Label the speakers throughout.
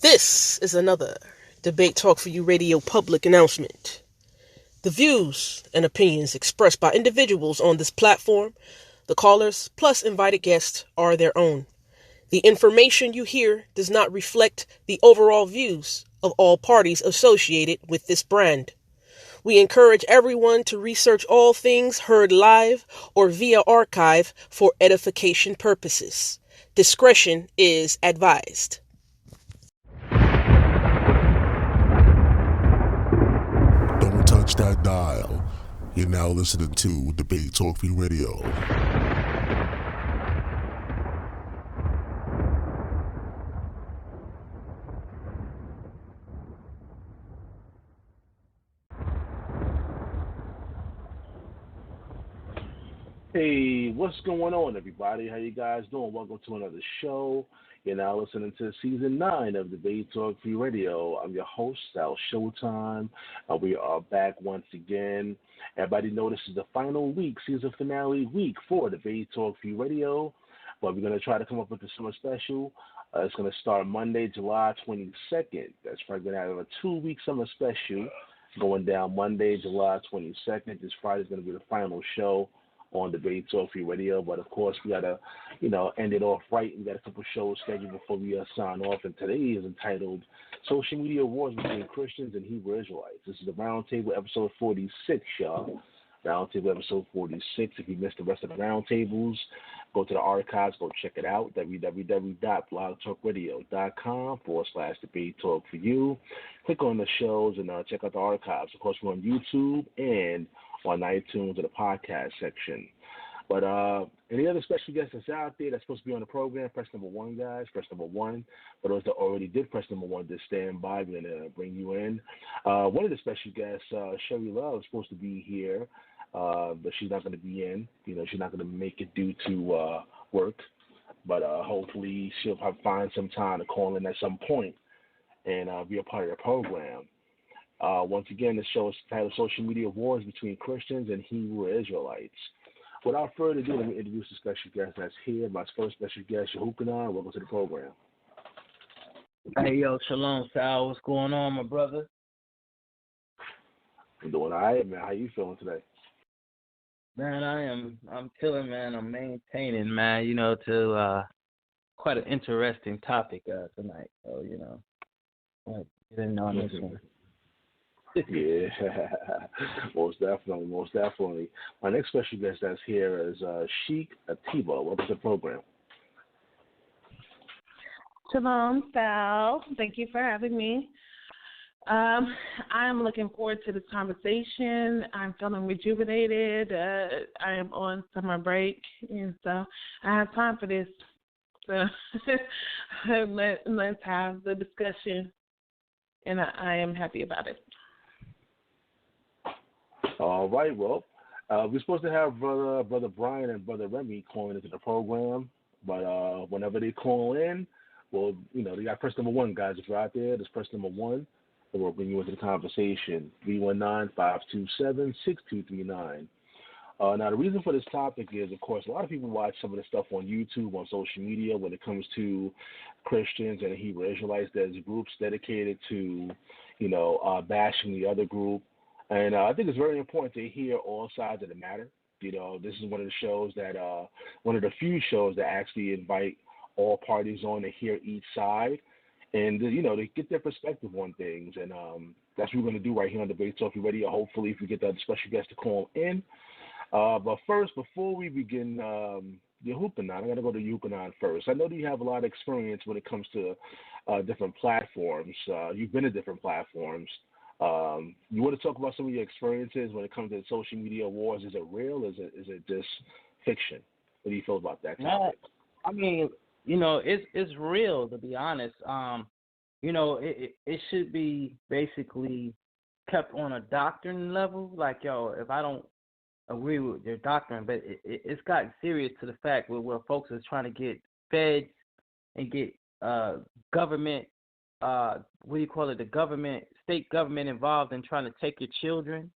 Speaker 1: This is another Debate Talk for You radio public announcement. The views and opinions expressed by individuals on this platform, the callers, plus invited guests, are their own. The information you hear does not reflect the overall views of all parties associated with this brand. We encourage everyone to research all things heard live or via archive for edification purposes. Discretion is advised.
Speaker 2: Don't touch that dial. You're now listening to Debate Talk for You Radio.
Speaker 3: Hey, what's going on, everybody? How you guys doing? Welcome to another show. You're now listening to Season 9 of Debate Talk Free Radio. I'm your host, Sal Showtime. We are back once again. Everybody know this is the final week, season finale week for Debate Talk Free Radio. But we're going to try to come up with a summer special. It's going to start Monday, July 22nd. That's probably going to have a 2-week summer special going down Monday, July 22nd. This Friday is going to be the final show on Debate Talk Free Radio, but of course we gotta, end it off right. We got a couple shows scheduled before we sign off, and today is entitled "Social Media Wars Between Christians and Hebrew Israelites." This is the Roundtable episode 46, y'all. Roundtable episode 46. If you missed the rest of the roundtables, go to the archives, go check it out. www.blogtalkradio.com/Debate Talk for You. Click on the shows and check out the archives. Of course, we're on YouTube and on iTunes in the podcast section. But any other special guests that's out there that's supposed to be on the program, press number 1, guys. Press number 1. For those that already did press number 1, just stand by. We're going to bring you in. One of the special guests, Sherry Love, is supposed to be here, but she's not going to be in. She's not going to make it due to work. But hopefully she'll find some time to call in at some point and be a part of the program. Once again, the show is titled Social Media Wars Between Christians and Hebrew Israelites. Without further ado, let me introduce the special guest that's here. My first special guest, Yahucanan. Welcome to the program.
Speaker 4: Hey, yo, shalom, Sal. What's going on, my brother?
Speaker 3: I'm doing all right, man. How you feeling today?
Speaker 4: Man, I'm chilling, man. I'm maintaining, man, to quite an interesting topic tonight. So, like, get in on this one.
Speaker 3: Yeah, most definitely. My next special guest that's here is Sheeka, Attiba. Welcome to the program.
Speaker 5: Shalom, Sal. Thank you for having me. I'm looking forward to this conversation. I'm feeling rejuvenated. I am on summer break, and so I have time for this. So let's have the discussion, and I am happy about it.
Speaker 3: All right, well, we're supposed to have Brother Brian and Brother Remy calling into the program, but whenever they call in, well, they got press number 1, guys. If you're out there, just press number 1, and we'll bring you into the conversation. 319-527-6239. Now, the reason for this topic is, of course, a lot of people watch some of the stuff on YouTube, on social media, when it comes to Christians and Hebrew Israelites. There's groups dedicated to, bashing the other group. And I think it's very important to hear all sides of the matter. This is one of the shows that, one of the few shows that actually invite all parties on to hear each side and, to get their perspective on things. And that's what we're going to do right here on Debate Talk Radio. Hopefully, if we get that special guest to call in. But first, before we begin, Yahucanan, I'm going to go to Yahucanan first. I know that you have a lot of experience when it comes to different platforms. You've been at different platforms. You want to talk about some of your experiences when it comes to social media wars? Is it real? Is it just fiction? What do you feel about that topic?
Speaker 4: I mean, it's real, to be honest. It should be basically kept on a doctrine level. Like, if I don't agree with your doctrine, but it's gotten serious to the fact where folks are trying to get feds and get government, the government, state government involved in trying to take your children,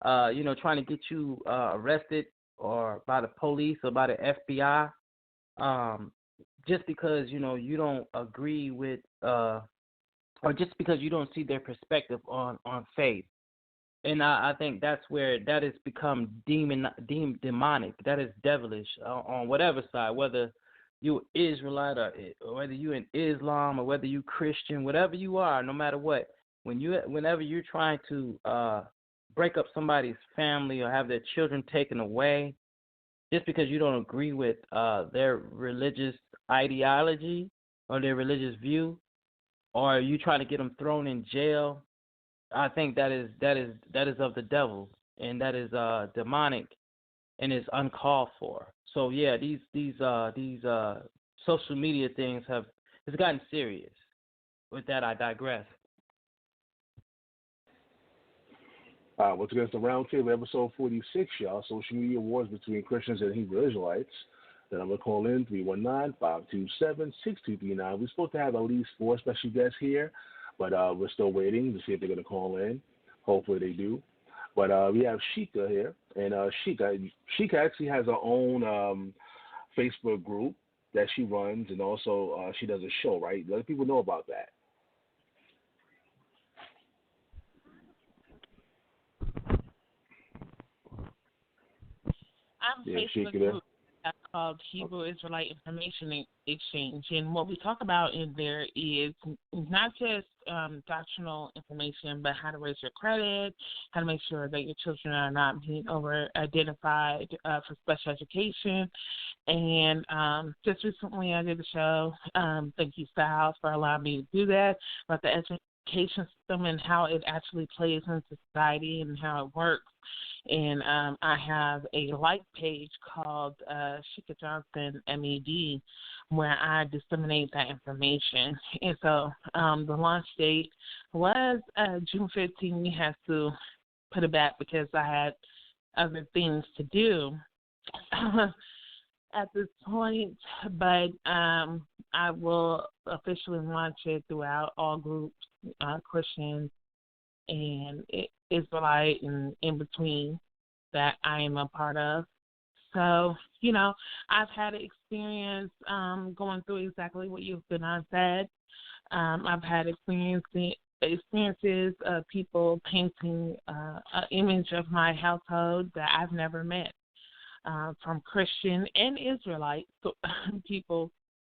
Speaker 4: trying to get you arrested or by the police or by the FBI, just because, you don't agree with or just because you don't see their perspective on faith. And I think that's where that has become deemed demonic. That is devilish on whatever side, whether you Israelite or whether you in Islam or whether you Christian, whatever you are, no matter what. Whenever you're trying to break up somebody's family or have their children taken away, just because you don't agree with their religious ideology or their religious view, or you trying to get them thrown in jail, I think that is of the devil, and that is demonic, and is uncalled for. So yeah, these social media things it's gotten serious. With that, I digress.
Speaker 3: Once again, it's the Roundtable, episode 46, y'all. Social media wars between Christians and Hebrew Israelites. The number to call in, 319-527-6239. We're supposed to have at least 4 special guests here, but we're still waiting to see if they're going to call in. Hopefully they do. But we have Sheeka here, and Sheeka actually has her own Facebook group that she runs, and also she does a show, right? Let people know about that.
Speaker 5: I'm Facebook group called Hebrew Israelite Information Exchange, and what we talk about in there is not just doctrinal information, but how to raise your credit, how to make sure that your children are not being over-identified for special education. And just recently I did a show, thank you, Sal, for allowing me to do that, about the education system and how it actually plays into society and how it works. And I have a like page called Sheeka Johnson MED, where I disseminate that information. And so the launch date was June 15th. We had to put it back because I had other things to do at this point. But I will officially launch it throughout all groups, Christians and Israelite and in between, that I am a part of. So, I've had experience going through exactly what you've been on said. I've had experiences of people painting an image of my household that I've never met, from Christian and Israelite people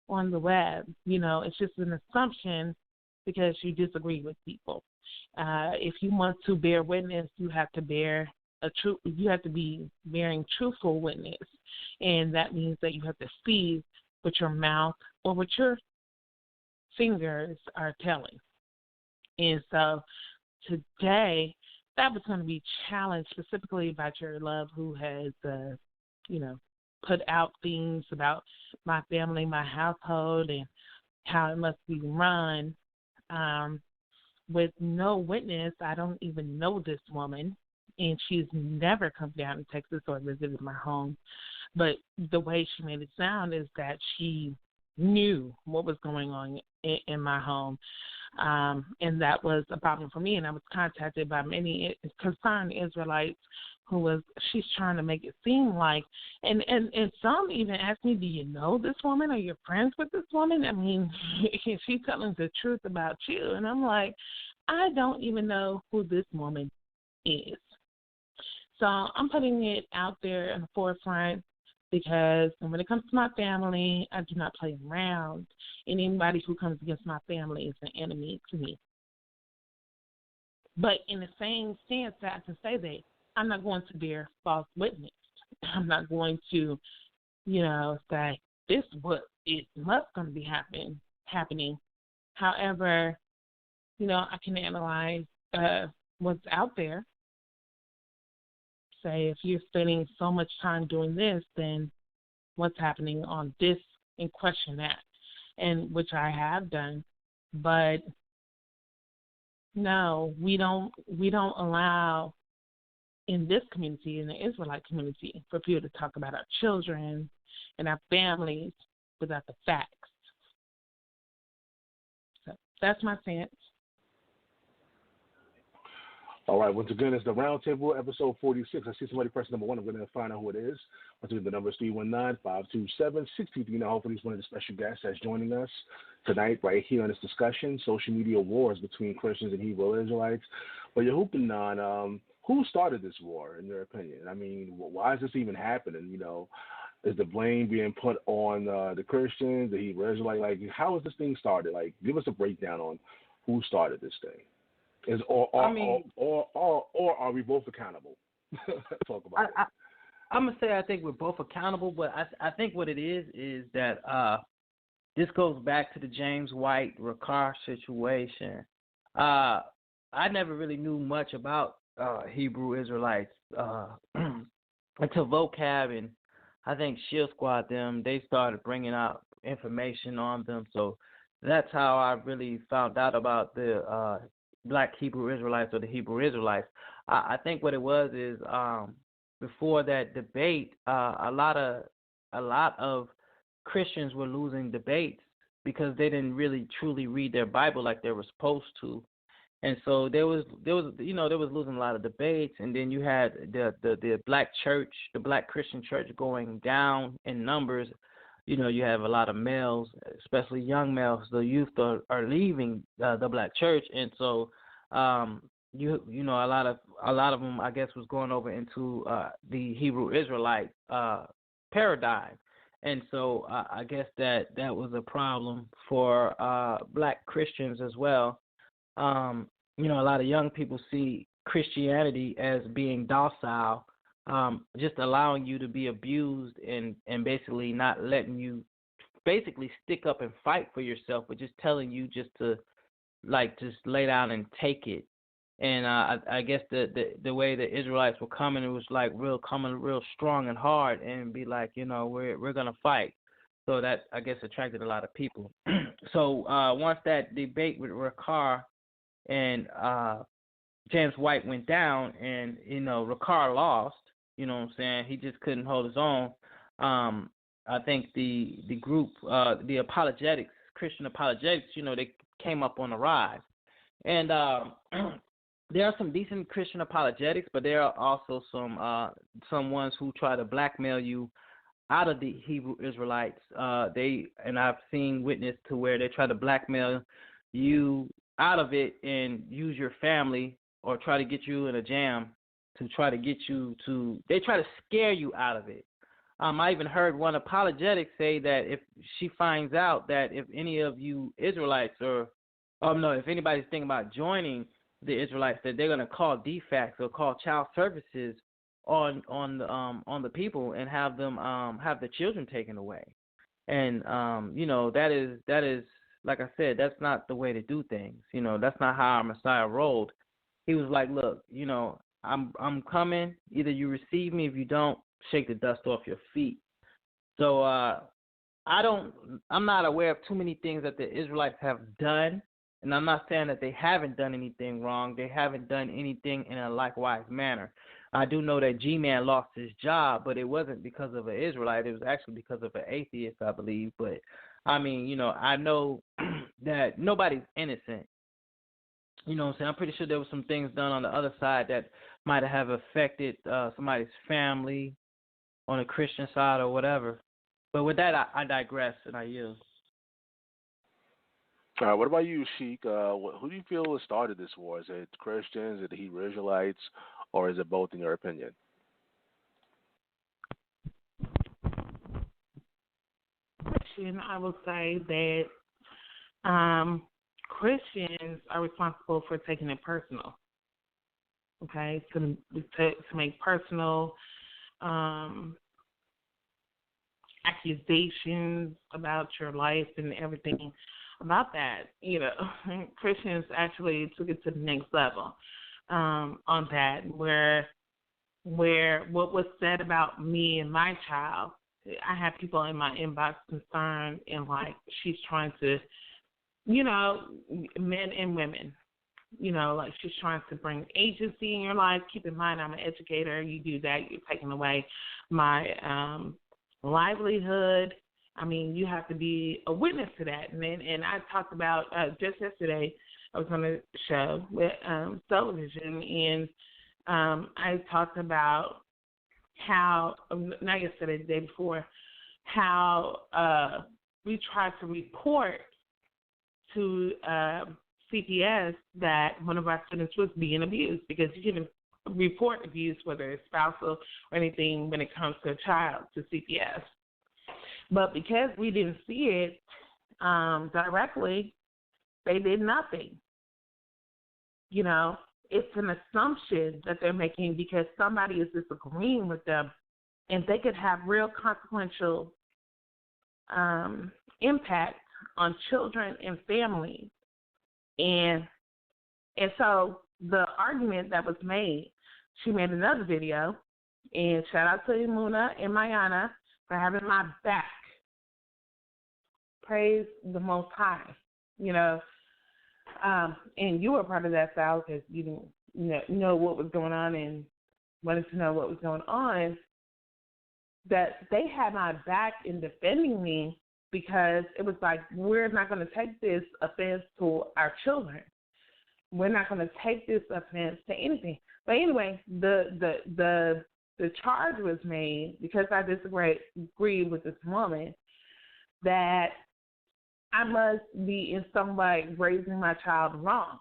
Speaker 5: on the web. It's just an assumption because you disagree with people. If you want to bear witness, you have to be bearing truthful witness, and that means that you have to see what your mouth or what your fingers are telling. And so today, that was going to be challenged specifically about your love, who has, put out things about my family, my household, and how it must be run. With no witness, I don't even know this woman, and she's never come down to Texas or visited my home. But the way she made it sound is that she knew what was going on in my home, and that was a problem for me. And I was contacted by many concerned Israelites she's trying to make it seem like, and some even asked me, do you know this woman? Are you friends with this woman? I mean, she's telling the truth about you. And I'm like, I don't even know who this woman is. So I'm putting it out there in the forefront because when it comes to my family, I do not play around. And anybody who comes against my family is an enemy to me. But in the same sense, I can say that I'm not going to bear false witness. I'm not going to, say this must going to be happening. However, I can analyze what's out there. Say, if you're spending so much time doing this, then what's happening on this, and question that, and which I have done. But no, we don't allow in this community, in the Israelite community, for people to talk about our children and our families without the facts. So that's my stance.
Speaker 3: All right, once again, it's the Roundtable, episode 46. I see somebody press number 1. I'm going to find out who it is. Once again, the number is 319-527-6239. Hopefully, it's one of the special guests that's joining us tonight right here on this discussion, social media wars between Christians and Hebrew Israelites. But Yahucanan, who started this war, in your opinion? I mean, why is this even happening? You know, is the blame being put on the Christians, the Hebrew Israelites? Like, how is this thing started? Like, give us a breakdown on who started this thing. Or are we both accountable? Talk about it.
Speaker 4: I'm gonna say I think we're both accountable, but I think what it is that this goes back to the James White Ricard situation. I never really knew much about Hebrew Israelites until Vocab and I think Shield Squad they started bringing out information on them. So that's how I really found out about the Black Hebrew Israelites or the Hebrew Israelites. I think what it was is before that debate, a lot of Christians were losing debates because they didn't really truly read their Bible like they were supposed to, and so there was losing a lot of debates. And then you had the Black church, the Black Christian church, going down in numbers. You know, you have a lot of males, especially young males. The youth are leaving the Black church, and so you know a lot of them, I guess, was going over into the Hebrew Israelite paradigm, and so I guess that was a problem for Black Christians as well. You know, a lot of young people see Christianity as being docile. Just allowing you to be abused and basically not letting you basically stick up and fight for yourself, but just telling you just to just lay down and take it. And I guess the way the Israelites were coming, it was like coming real strong and hard and be like, you know, we're gonna fight. So that I guess attracted a lot of people. So once that debate with Ricard and James White went down, and you know Ricard lost. You know what I'm saying? He just couldn't hold his own. I think the group, the apologetics, Christian apologetics, you know, they came up on the rise. And there are some decent Christian apologetics, but there are also some ones who try to blackmail you out of the Hebrew Israelites. And I've seen witness to where they try to blackmail you out of it and use your family or try to get you in a jam to try to get you to, they try to scare you out of it. I even heard one apologetic say that if she finds out that if any of you Israelites if anybody's thinking about joining the Israelites, that they're going to call DFACS or call child services on the people and have them have the children taken away. And you know, that is like I said, that's not the way to do things. You know, that's not how our Messiah rolled. He was like, look, you know, I'm coming. Either you receive me, if you don't, shake the dust off your feet. So I'm not aware of too many things that the Israelites have done, and I'm not saying that they haven't done anything wrong. They haven't done anything in a likewise manner. I do know that G-Man lost his job, but it wasn't because of an Israelite. It was actually because of an atheist, I believe. But, I mean, you know, I know that nobody's innocent. You know what I'm saying? I'm pretty sure there was some things done on the other side that might have affected somebody's family on the Christian side or whatever. But with that, I digress and I yield.
Speaker 3: What about you, Sheeka? Who do you feel has started this war? Is it Christians, is it the Hebrew Israelites, or is it both in your opinion?
Speaker 5: Christian, I will say that Christians are responsible for taking it personal. Okay, to make personal accusations about your life and everything about that. You know, Christians actually took it to the next level on that, where what was said about me and my child, I have people in my inbox concerned and like she's trying to, you know, men and women, you know, like she's trying to bring agency in your life. Keep in mind, I'm an educator. You do that, you're taking away my livelihood. I mean, you have to be a witness to that. And I talked about just yesterday I was on a show with television, and I talked about how, not yesterday, the day before, how we tried to report to CPS that one of our students was being abused, because you can report abuse, whether it's spousal or anything, when it comes to a child, to CPS. But because we didn't see it directly, they did nothing. You know, it's an assumption that they're making because somebody is disagreeing with them, and they could have real consequential impact on children and families. And so the argument that was made, she made another video, and shout out to Imuna and Mayana for having my back. Praise the Most High, you know. And you were part of that, Sal, because you didn't know what was going on and wanted to know what was going on. That they had my back in defending me, because it was like, we're not going to take this offense to our children. We're not going to take this offense to anything. But anyway, the charge was made, because I disagreed with this woman, that I must be in some way raising my child wrong.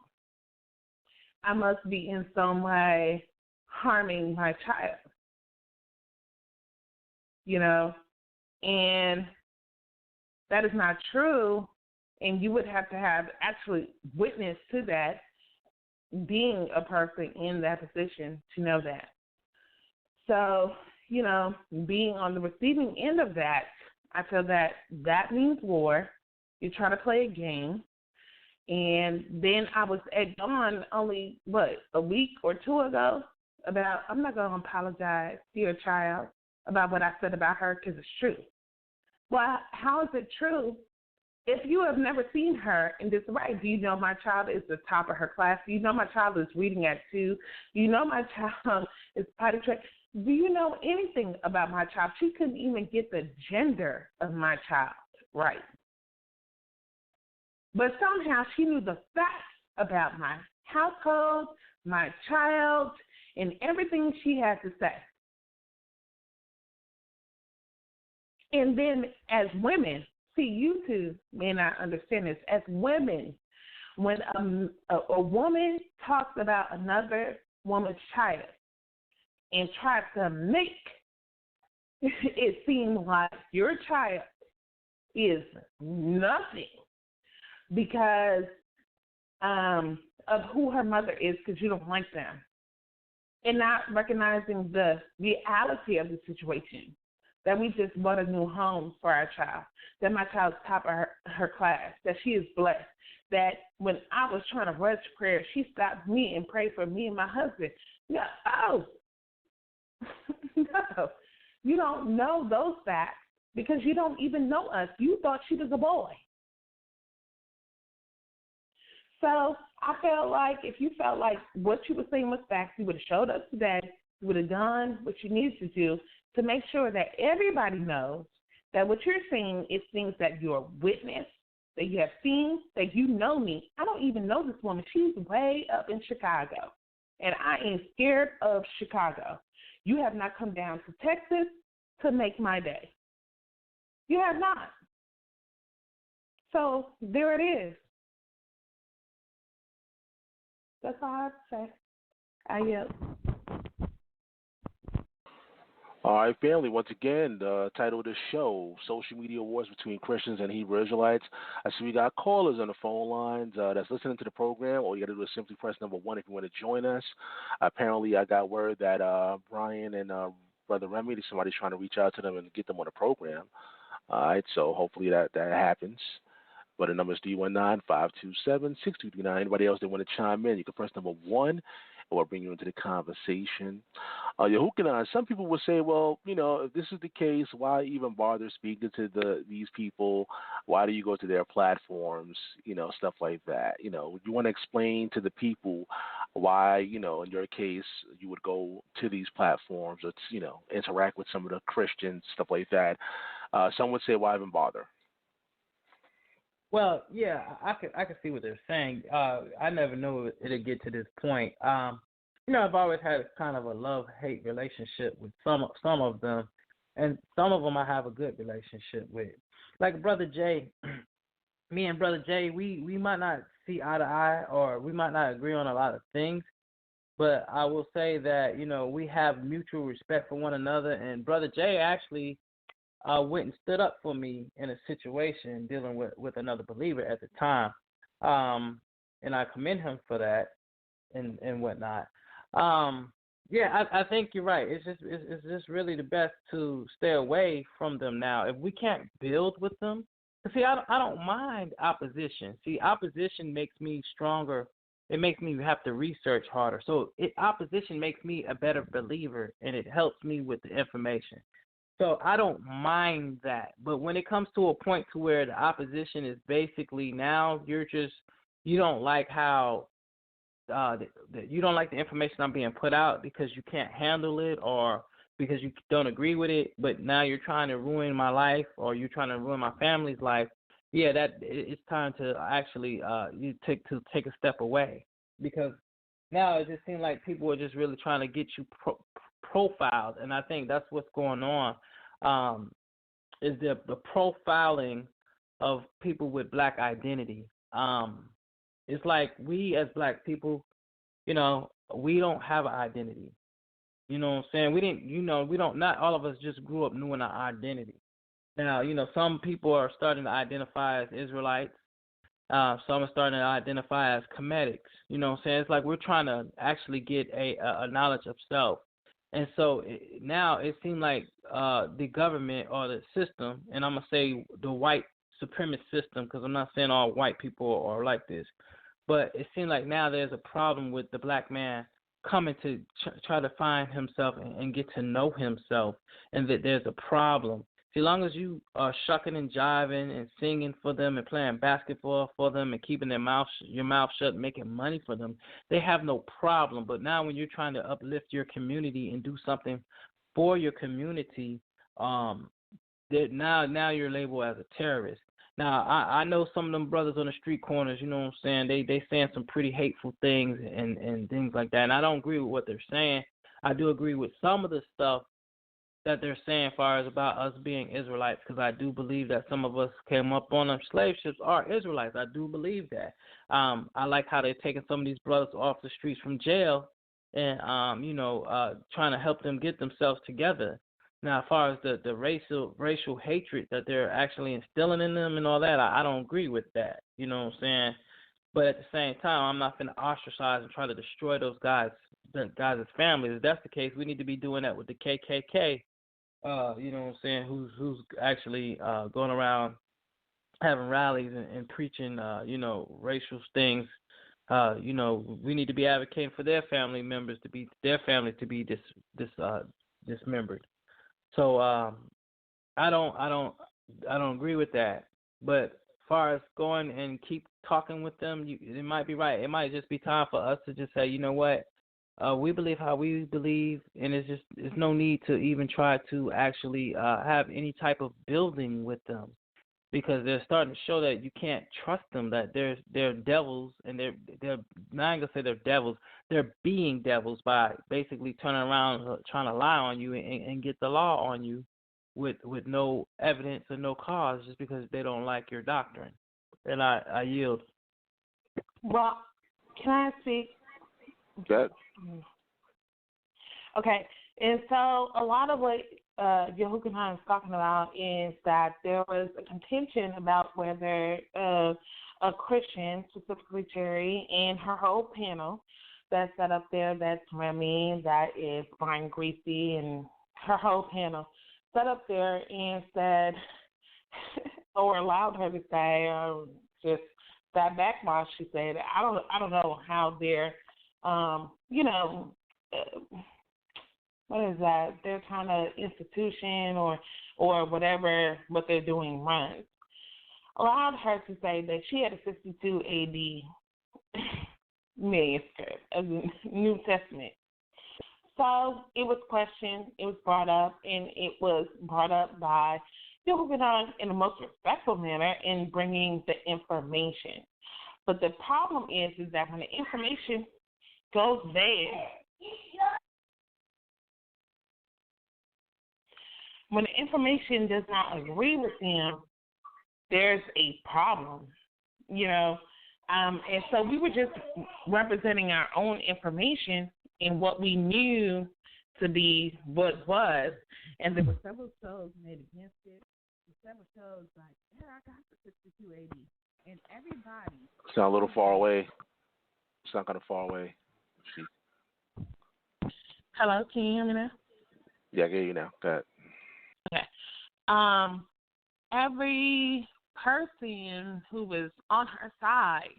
Speaker 5: I must be in some way harming my child. You know, and that is not true, and you would have to have actually witness to that, being a person in that position to know that. So, you know, being on the receiving end of that, I feel that that means war. You try to play a game. And then I was at Dawn only, a week or two ago, about, I'm not going to apologize to your child about what I said about her, because it's true. Well, how is it true if you have never seen her in this way? Do you know my child is the top of her class? Do you know my child is reading at 2? Do you know my child is potty trained? Do you know anything about my child? She couldn't even get the gender of my child right. But somehow she knew the facts about my household, my child, and everything she had to say. And then as women, see, you two may not understand this, as women, when a woman talks about another woman's child and tries to make it seem like your child is nothing because of who her mother is, because you don't like them, and not recognizing the reality of the situation, that we just bought a new home for our child, that my child's top of her class, that she is blessed, that when I was trying to rush prayer, she stopped me and prayed for me and my husband. Yeah, oh, no, you don't know those facts because you don't even know us. You thought she was a boy. So I felt like if you felt like what you were saying was facts, you would have showed up today, you would have done what you needed to do to make sure that everybody knows that what you're saying is things that you are witnessed, that you have seen, that you know me. I don't even know this woman. She's way up in Chicago, and I am scared of Chicago. You have not come down to Texas to make my day. You have not. So there it is. That's all I have to say. I yield.
Speaker 3: All right, family. Once again, the title of the show, Social Media Wars Between Christians and Hebrew Israelites. I see we got callers on the phone lines that's listening to the program. All you got to do is simply press number 1 if you want to join us. Apparently, I got word that Brian and Brother Remy, somebody's trying to reach out to them and get them on the program. All right, so hopefully that happens. But the number is 319-527-6239. Anybody else that want to chime in, you can press number 1. Or bring you into the conversation. Yahucanan, some people would say, well, you know, if this is the case, why even bother speaking to these people? Why do you go to their platforms? You know, stuff like that. You know, you want to explain to the people why, you know, in your case, you would go to these platforms or, you know, interact with some of the Christians, stuff like that. Some would say, why even bother?
Speaker 4: Well, yeah, I could see what they're saying. I never knew it'd get to this point. I've always had kind of a love-hate relationship with some of them, and some of them I have a good relationship with. Like Brother Jay, me and Brother Jay, we might not see eye to eye, or we might not agree on a lot of things, but I will say that, we have mutual respect for one another, and Brother Jay actually went and stood up for me in a situation dealing with another believer at the time, and I commend him for that and whatnot. I think you're right. It's just really the best to stay away from them now. If we can't build with them, see, I don't mind opposition. See, opposition makes me stronger. It makes me have to research harder. So opposition makes me a better believer, and it helps me with the information. So I don't mind that. But when it comes to a point to where the opposition is basically now you don't like how you don't like the information I'm being put out because you can't handle it or because you don't agree with it, but now you're trying to ruin my life or you're trying to ruin my family's life. Yeah, that it's time to actually you take a step away, because now it just seems like people are just really trying to get you profiled, and I think that's what's going on. Is the profiling of people with black identity. It's like we as black people, we don't have an identity. You know what I'm saying? We don't, not all of us just grew up knowing our identity. Now, some people are starting to identify as Israelites. Some are starting to identify as Comedics. You know what I'm saying? It's like we're trying to actually get a knowledge of self. And so now it seems like the government or the system, and I'm going to say the white supremacist system, because I'm not saying all white people are like this, but it seems like now there's a problem with the black man coming to try to find himself and get to know himself, and that there's a problem. See, as long as you are shucking and jiving and singing for them and playing basketball for them and keeping your mouth shut and making money for them, they have no problem. But now when you're trying to uplift your community and do something for your community, now you're labeled as a terrorist. Now, I know some of them brothers on the street corners, you know what I'm saying, they saying some pretty hateful things and things like that, and I don't agree with what they're saying. I do agree with some of the stuff that they're saying as far as about us being Israelites, because I do believe that some of us came up on them slave ships are Israelites. I do believe that. I like how they're taking some of these brothers off the streets from jail and, trying to help them get themselves together. Now, as far as the racial hatred that they're actually instilling in them and all that, I don't agree with that. You know what I'm saying? But at the same time, I'm not going to ostracize and try to destroy those guys' families. If that's the case, we need to be doing that with the KKK. You know what I'm saying? Who's actually going around having rallies and preaching, racial things. We need to be advocating for their family members to be dismembered. So I don't agree with that. But as far as going and keep talking with them, it might be right. It might just be time for us to just say, you know what? We believe how we believe, and it's no need to even try to actually have any type of building with them, because they're starting to show that you can't trust them, that they're devils, and they're not gonna say they're devils, they're being devils by basically turning around trying to lie on you and get the law on you with no evidence or no cause, just because they don't like your doctrine. And I yield.
Speaker 5: Well, can I speak?
Speaker 6: Good.
Speaker 5: Okay, and so a lot of what Yahucanan is talking about is that there was a contention about whether a Christian, specifically Terry, and her whole panel that's set up there, that's Remy, that is Brian Greasy, and her whole panel set up there and said, or allowed her to say, or just sat back while she said, I don't know how they're what is that? They're kind of institution or whatever what they're doing runs. Allowed her to say that she had a 62 AD manuscript of the New Testament. So it was questioned, it was brought up, and it was brought up by Yahucanan in the most respectful manner in bringing the information. But the problem is that when the information goes there, when the information does not agree with them, there's a problem, And so we were just representing our own information and what we knew to be what was. And there were several shows made against it. Several shows like, yeah, I got the 6280. And everybody.
Speaker 3: Sound a little far away. Sound kind of far away.
Speaker 5: Hello, can you hear me now?
Speaker 3: Yeah, I can hear you now. Go ahead.
Speaker 5: Okay. Every person who was on her side,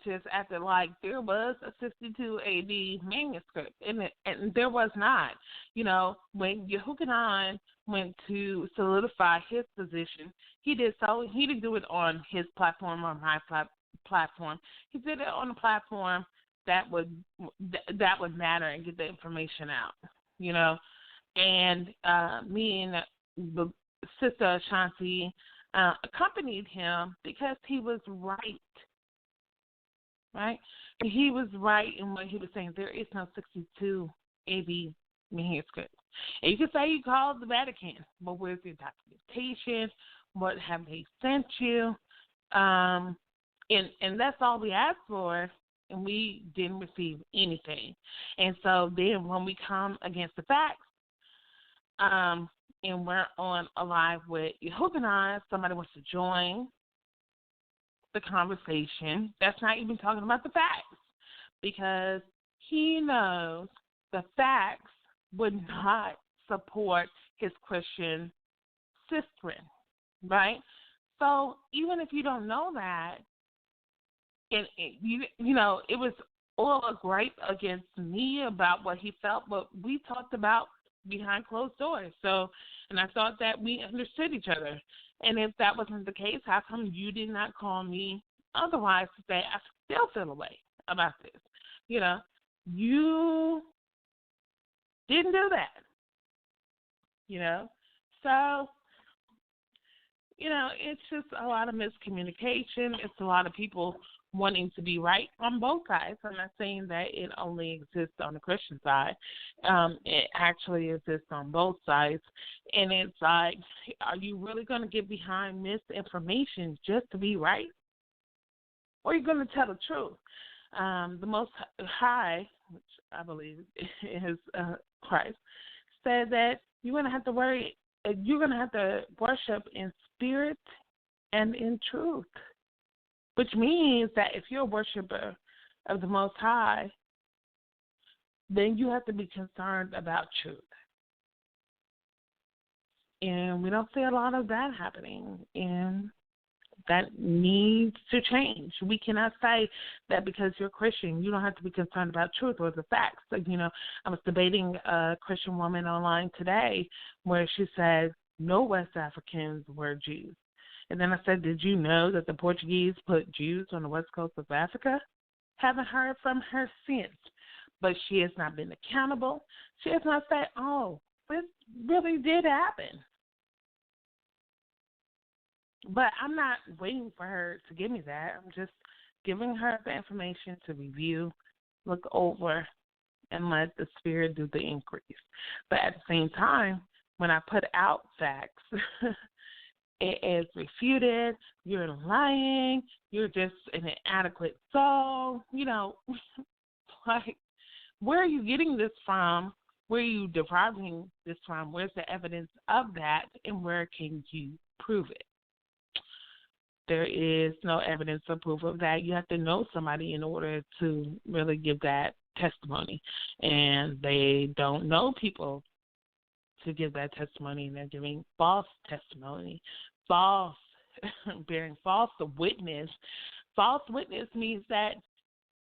Speaker 5: just acted like there was a 62 AD manuscript, and there was not. When Yahucanan went to solidify his position, he did so. He didn't do it on his platform or my platform. He did it on a platform that would matter and get the information out. And me and the sister Ashanti accompanied him because he was right. Right? He was right in what he was saying. There is no 62 AD manuscript. And you can say you called the Vatican, but where's your documentation? What have they sent you? And that's all we asked for, and we didn't receive anything. And so then when we come against the facts, and we're on a live with Yahucanan, somebody wants to join the conversation. That's not even talking about the facts, because he knows the facts would not support his Christian sister, right? So even if you don't know that, and it was all a gripe against me about what he felt, but we talked about behind closed doors. So, and I thought that we understood each other. And if that wasn't the case, how come you did not call me otherwise to say I still feel a way about this? You didn't do that. So, it's just a lot of miscommunication. It's a lot of people wanting to be right on both sides. I'm not saying that it only exists on the Christian side. It actually exists on both sides. And it's like, are you really going to get behind misinformation just to be right? Or are you going to tell the truth? The Most High, which I believe is Christ, said that you're going to have to worship in spirit and in truth. Which means that if you're a worshiper of the Most High, then you have to be concerned about truth. And we don't see a lot of that happening, and that needs to change. We cannot say that because you're Christian, you don't have to be concerned about truth or the facts. Like, I was debating a Christian woman online today where she said no West Africans were Jews. And then I said, did you know that the Portuguese put Jews on the west coast of Africa? Haven't heard from her since. But she has not been accountable. She has not said, oh, this really did happen. But I'm not waiting for her to give me that. I'm just giving her the information to review, look over, and let the Spirit do the increase. But at the same time, when I put out facts, it is refuted, you're lying, you're just an inadequate soul, like, where are you getting this from? Where are you deriving this from? Where's the evidence of that, and where can you prove it? There is no evidence or proof of that. You have to know somebody in order to really give that testimony, and they don't know people to give that testimony, and they're giving false testimony. Bearing false witness. False witness means that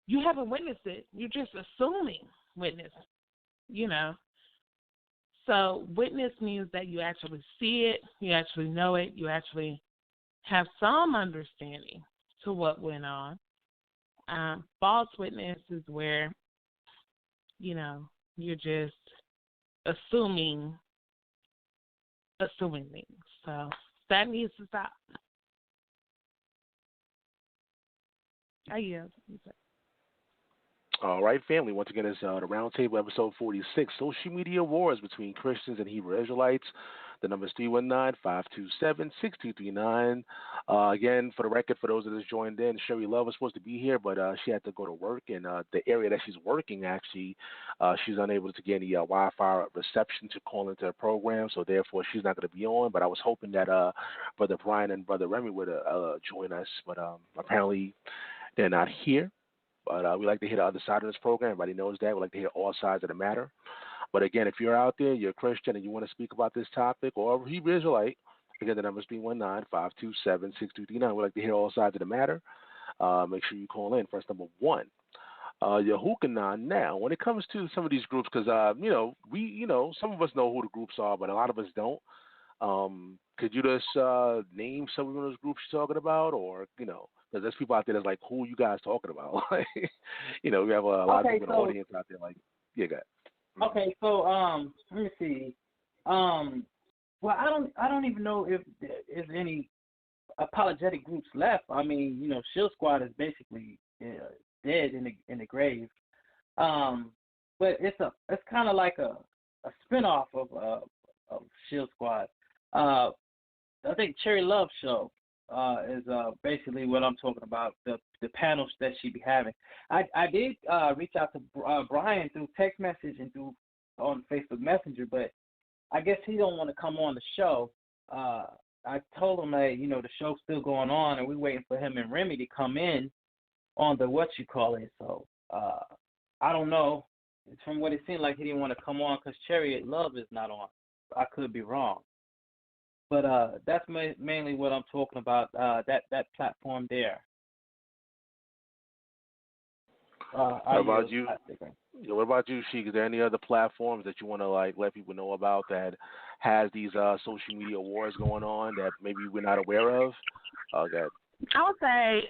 Speaker 5: you haven't witnessed it. You're just assuming witness, So witness means that you actually see it, you actually know it, you actually have some understanding to what went on. False witness is where, you're just assuming things. So that needs to stop.
Speaker 3: All right, family. Once again, it's the Roundtable, episode 46, Social Media Wars Between Christians and Hebrew Israelites. The number is 319-527-6239. Again, for the record, for those that just joined in, Sherry Love was supposed to be here, but she had to go to work. And the area that she's working, actually, she's unable to get any Wi-Fi reception to call into the program, so therefore she's not going to be on. But I was hoping that Brother Brian and Brother Remy would join us, but apparently they're not here. But we like to hear the other side of this program. Everybody knows that. We like to hear all sides of the matter. But again, if you're out there, you're a Christian, and you want to speak about this topic, or a Hebrew Israelite, again, the number is 319-527-6239. We like to hear all sides of the matter. Make sure you call in. First, number one, Yahucanan. Now, when it comes to some of these groups, because some of us know who the groups are, but a lot of us don't. Could you just name some of those groups you're talking about, or because there's people out there that's like, who are you guys talking about? We have a lot of people in the audience out there like, yeah, go ahead.
Speaker 4: Okay, so let me see. Well, I don't even know if there's any apologetic groups left. I mean, Shield Squad is basically dead in the grave. But it's kind of like a spinoff of Shield Squad. I think Cherry Love Show is basically what I'm talking about. The panels that she be having. I did reach out to Brian through text message and on Facebook Messenger, but I guess he don't want to come on the show. I told him that the show's still going on, and we're waiting for him and Remy to come in on the So I don't know. From what it seemed like, he didn't want to come on because Cherry Love is not on. I could be wrong. But that's mainly what I'm talking about, that platform there.
Speaker 3: What about you? What about you, Sheeka? Is there any other platforms that you want to let people know about that has these social media wars going on that maybe we're not aware of? Okay.
Speaker 5: I would say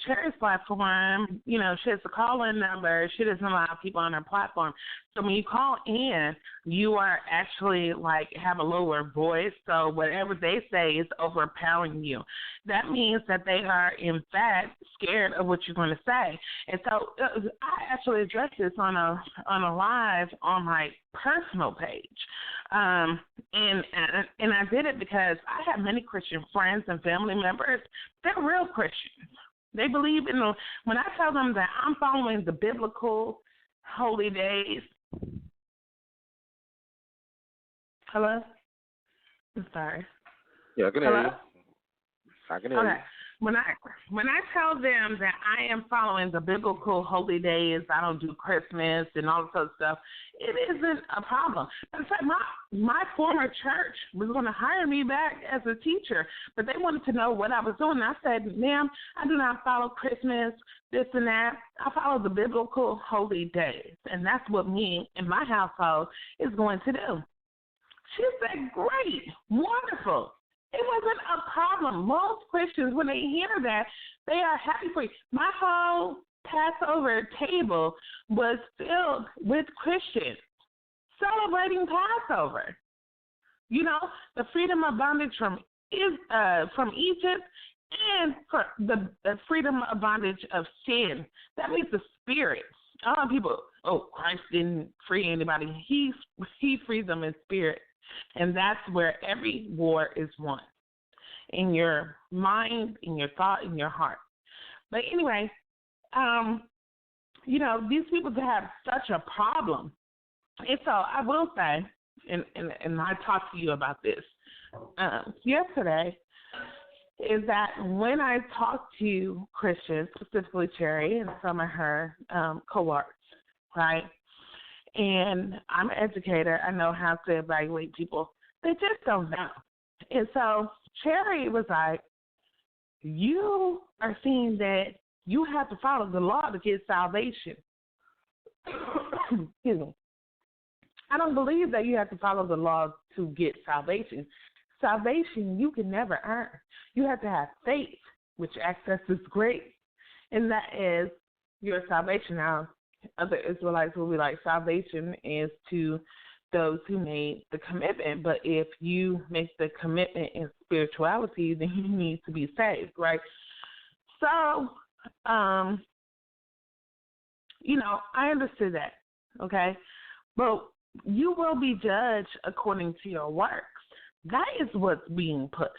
Speaker 5: Cherry's platform, she has a call-in number. She doesn't allow people on her platform. So when you call in, you are actually have a lower voice. So whatever they say is overpowering you. That means that they are, in fact, scared of what you're going to say. And so I actually addressed this on a live on my personal page. And I did it because I have many Christian friends and family members. They're real Christians. They believe when I tell them that I'm following the biblical holy days. Hello? I'm sorry.
Speaker 3: Yeah, I can hear you. I can hear you.
Speaker 5: When I tell them that I am following the biblical holy days, I don't do Christmas and all this other stuff, it isn't a problem. In fact, my former church was going to hire me back as a teacher, but they wanted to know what I was doing. I said, ma'am, I do not follow Christmas, this and that. I follow the biblical holy days, and that's what me and my household is going to do. She said, great, wonderful. It wasn't a problem. Most Christians, when they hear that, they are happy for you. My whole Passover table was filled with Christians celebrating Passover. The freedom of bondage from Egypt and for the freedom of bondage of sin. That means the spirit. A lot of people, Christ didn't free anybody. He freed them in spirit. And that's where every war is won, in your mind, in your thought, in your heart. But anyway, these people have such a problem. And so I will say, and I talked to you about this yesterday, is that when I talk to Christians, specifically Cherry and some of her cohorts, right? And I'm an educator. I know how to evaluate people. They just don't know. And so Cherry was like, you are seeing that you have to follow the law to get salvation. Excuse me. I don't believe that you have to follow the law to get salvation. Salvation you can never earn. You have to have faith, which accesses grace, and that is your salvation. Now, other Israelites will be like, salvation is to those who made the commitment. But if you make the commitment in spirituality, then you need to be saved, right? So, I understood that, okay? But you will be judged according to your works. That is what's being pushed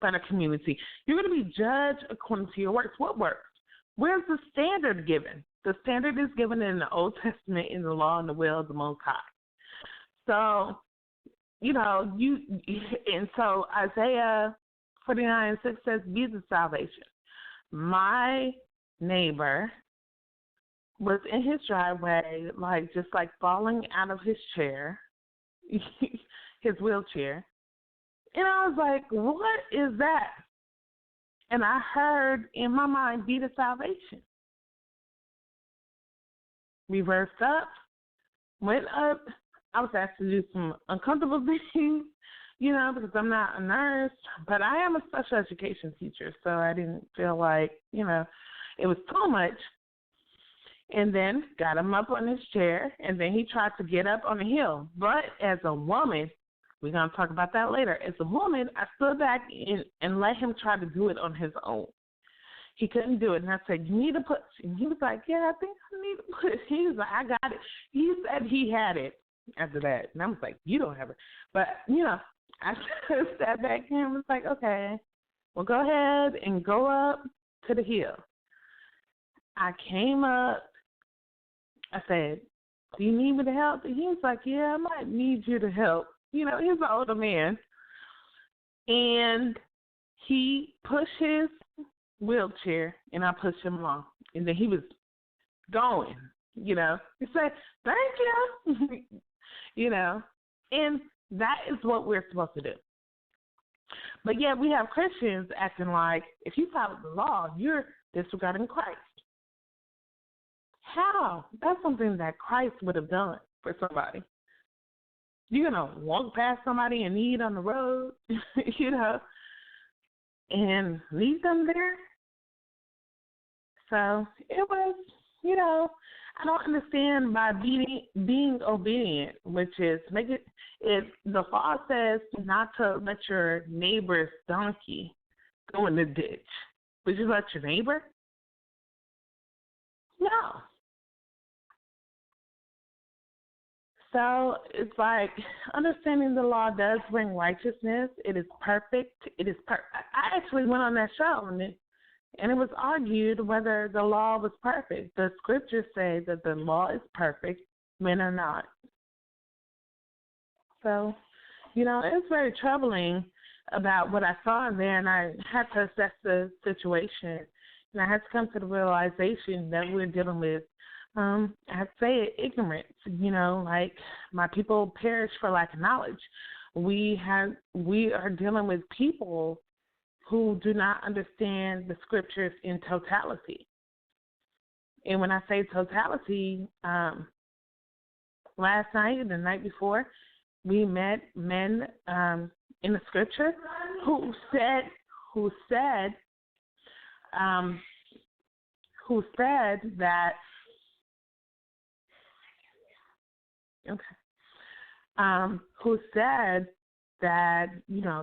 Speaker 5: by the community. You're going to be judged according to your works. What works? Where's the standard given? The standard is given in the Old Testament, in the law and the will of the Most High. So, and so Isaiah 49:6 says, be the salvation. My neighbor was in his driveway, just falling out of his chair, his wheelchair. And I was like, what is that? And I heard in my mind, be the salvation. Reversed up, went up. I was asked to do some uncomfortable things, because I'm not a nurse, but I am a special education teacher, so I didn't feel like, it was too much. And then got him up on his chair, and then he tried to get up on the hill. But as a woman, we're going to talk about that later. As a woman, I stood back and let him try to do it on his own. He couldn't do it. And I said, you need to push. And he was like, yeah, I think I need to push. He was like, I got it. He said he had it after that. And I was like, you don't have it. But, I sat back and was like, okay, well, go ahead and go up to the hill. I came up. I said, do you need me to help? And he was like, yeah, I might need you to help. He's an older man. And he pushed his wheelchair, and I pushed him along. And then he was going, He said, thank you, And that is what we're supposed to do. But yet we have Christians acting like if you follow the law, you're disregarding Christ. How? That's something that Christ would have done for somebody. You're going to walk past somebody in need on the road, and leave them there? So it was, I don't understand by being obedient, which is the law says not to let your neighbor's donkey go in the ditch. Would you let your neighbor? No. So it's like understanding the law does bring righteousness. It is perfect. I actually went on that show, and it was argued whether the law was perfect. The scriptures say that the law is perfect, men are not. So, it's very troubling about what I saw in there, and I had to assess the situation, and I had to come to the realization that we're dealing with, I'd say ignorance, like my people perish for lack of knowledge. We are dealing with people who do not understand the scriptures in totality. And when I say totality, last night and the night before, we met men in the scripture who said that who said that,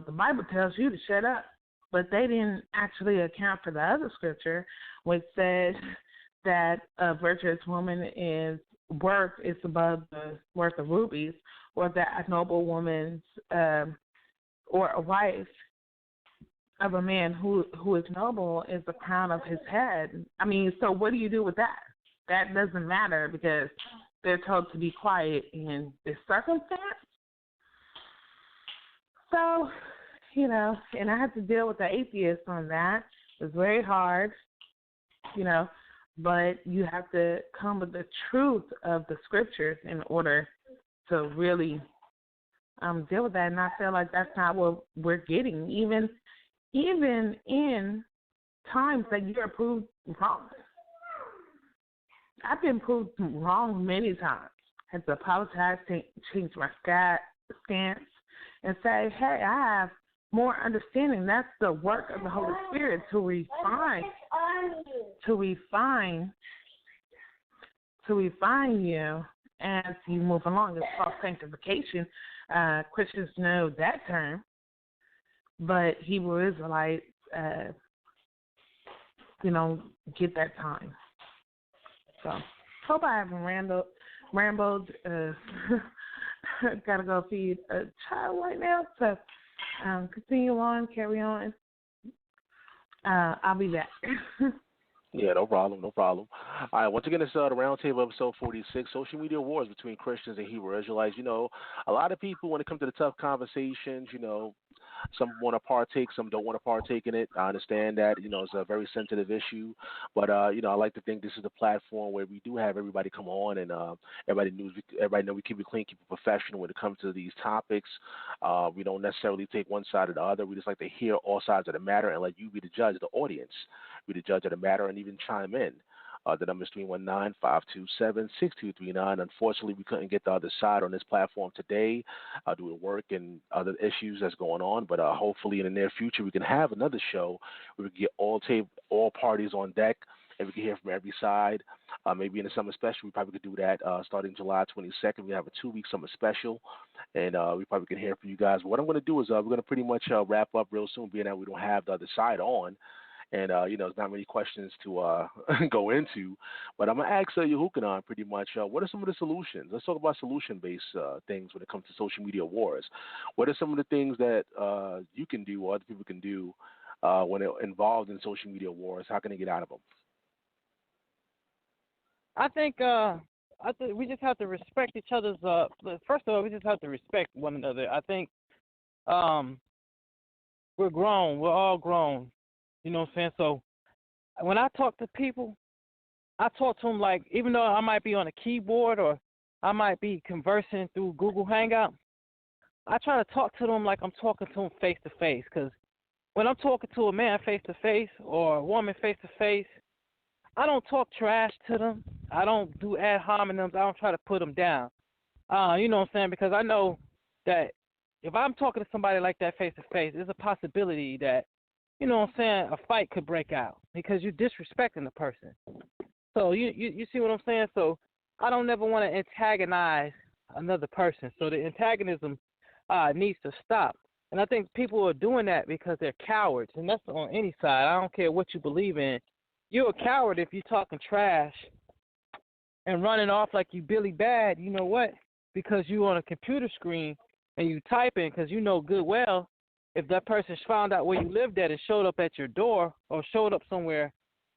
Speaker 5: the Bible tells you to shut up, but they didn't actually account for the other scripture, which says that a virtuous woman's worth is above the worth of rubies, or that a noble woman's or a wife of a man who is noble is the crown of his head. I mean, so what do you do with that? That doesn't matter because they're told to be quiet in this circumstance. So, and I had to deal with the atheists on that. It was very hard, but you have to come with the truth of the scriptures in order to really deal with that. And I feel like that's not what we're getting, even in times that you're proved wrong. I've been proved wrong many times. I had to apologize, change my stance, and say, hey, I have more understanding. That's the work of the Holy Spirit to refine you as you move along. It's called sanctification. Christians know that term, but Hebrew Israelites, get that time. So, hope I haven't rambled. Gotta go feed a child right now. So, continue on, carry on. I'll be back.
Speaker 3: Yeah, no problem. All right, once again, it's the Roundtable episode 46, social media wars between Christians and Hebrew Israelites. A lot of people, when it comes to the tough conversations, some want to partake, some don't want to partake in it. I understand that, it's a very sensitive issue. But, I like to think this is a platform where we do have everybody come on and everybody know we keep it clean, keep it professional when it comes to these topics. We don't necessarily take one side or the other. We just like to hear all sides of the matter and let you be the judge, the audience, be the judge of the matter, and even chime in. The number is 319-527-6239. Unfortunately, we couldn't get the other side on this platform today due to work and other issues that's going on. But hopefully in the near future, we can have another show where we can get all parties on deck, and we can hear from every side. Maybe in the summer special, we probably could do that starting July 22nd. We have a 2-week summer special, and we probably can hear from you guys. But what I'm going to do is we're going to pretty much wrap up real soon, being that we don't have the other side on. And, there's not many questions to go into. But I'm going to ask Yahucanan pretty much, what are some of the solutions? Let's talk about solution-based things when it comes to social media wars. What are some of the things that you can do or other people can do when they're involved in social media wars? How can they get out of them?
Speaker 4: I think we just have to respect each other's. First of all, we just have to respect one another. I think we're grown. We're all grown. You know what I'm saying? So when I talk to people, I talk to them like, even though I might be on a keyboard or I might be conversing through Google Hangout, I try to talk to them like I'm talking to them face to face. Because when I'm talking to a man face to face or a woman face to face, I don't talk trash to them. I don't do ad hominems. I don't try to put them down. You know what I'm saying? Because I know that if I'm talking to somebody like that face to face, there's a possibility that, you know what I'm saying, a fight could break out because you're disrespecting the person. So you see what I'm saying? So I don't never want to antagonize another person. So the antagonism needs to stop. And I think people are doing that because they're cowards, and that's on any side. I don't care what you believe in. You're a coward if you're talking trash and running off like you Billy Bad, you know what? Because you on a computer screen and you typing because you know good well if that person found out where you lived at and showed up at your door or showed up somewhere,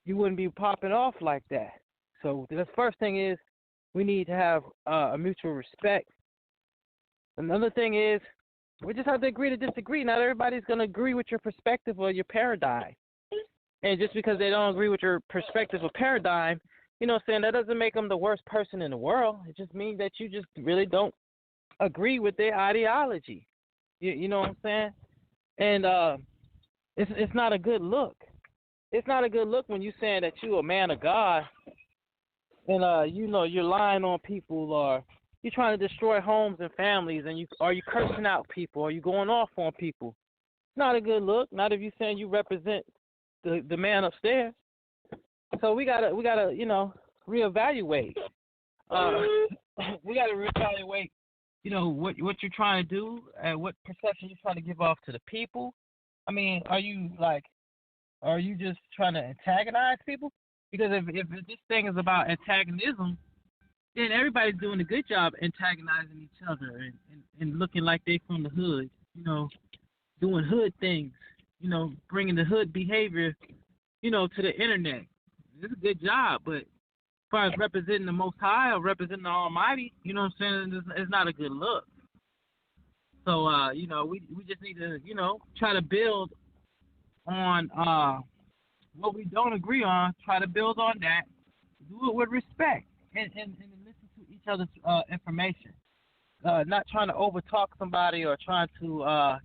Speaker 4: you wouldn't be popping off like that. So the first thing is we need to have a mutual respect. Another thing is we just have to agree to disagree. Not everybody's going to agree with your perspective or your paradigm. And just because they don't agree with your perspective or paradigm, you know what I'm saying, that doesn't make them the worst person in the world. It just means that you just really don't agree with their ideology. You know what I'm saying? And it's not a good look. It's not a good look when you're saying that you're a man of God and, you're lying on people or you're trying to destroy homes and families and you cursing out people or you going off on people. It's not a good look. Not if you're saying you represent the man upstairs. So we gotta reevaluate. We gotta reevaluate. What you're trying to do and what perception you're trying to give off to the people. I mean, are you just trying to antagonize people? Because if this thing is about antagonism, then everybody's doing a good job antagonizing each other and looking like they from the hood, doing hood things, bringing the hood behavior, to the internet. It's a good job, but as far as representing the Most High or representing the Almighty, you know what I'm saying, it's not a good look. So, we just need to, try to build on what we don't agree on, try to build on that, do it with respect, and listen to each other's information. Not trying to overtalk somebody or trying to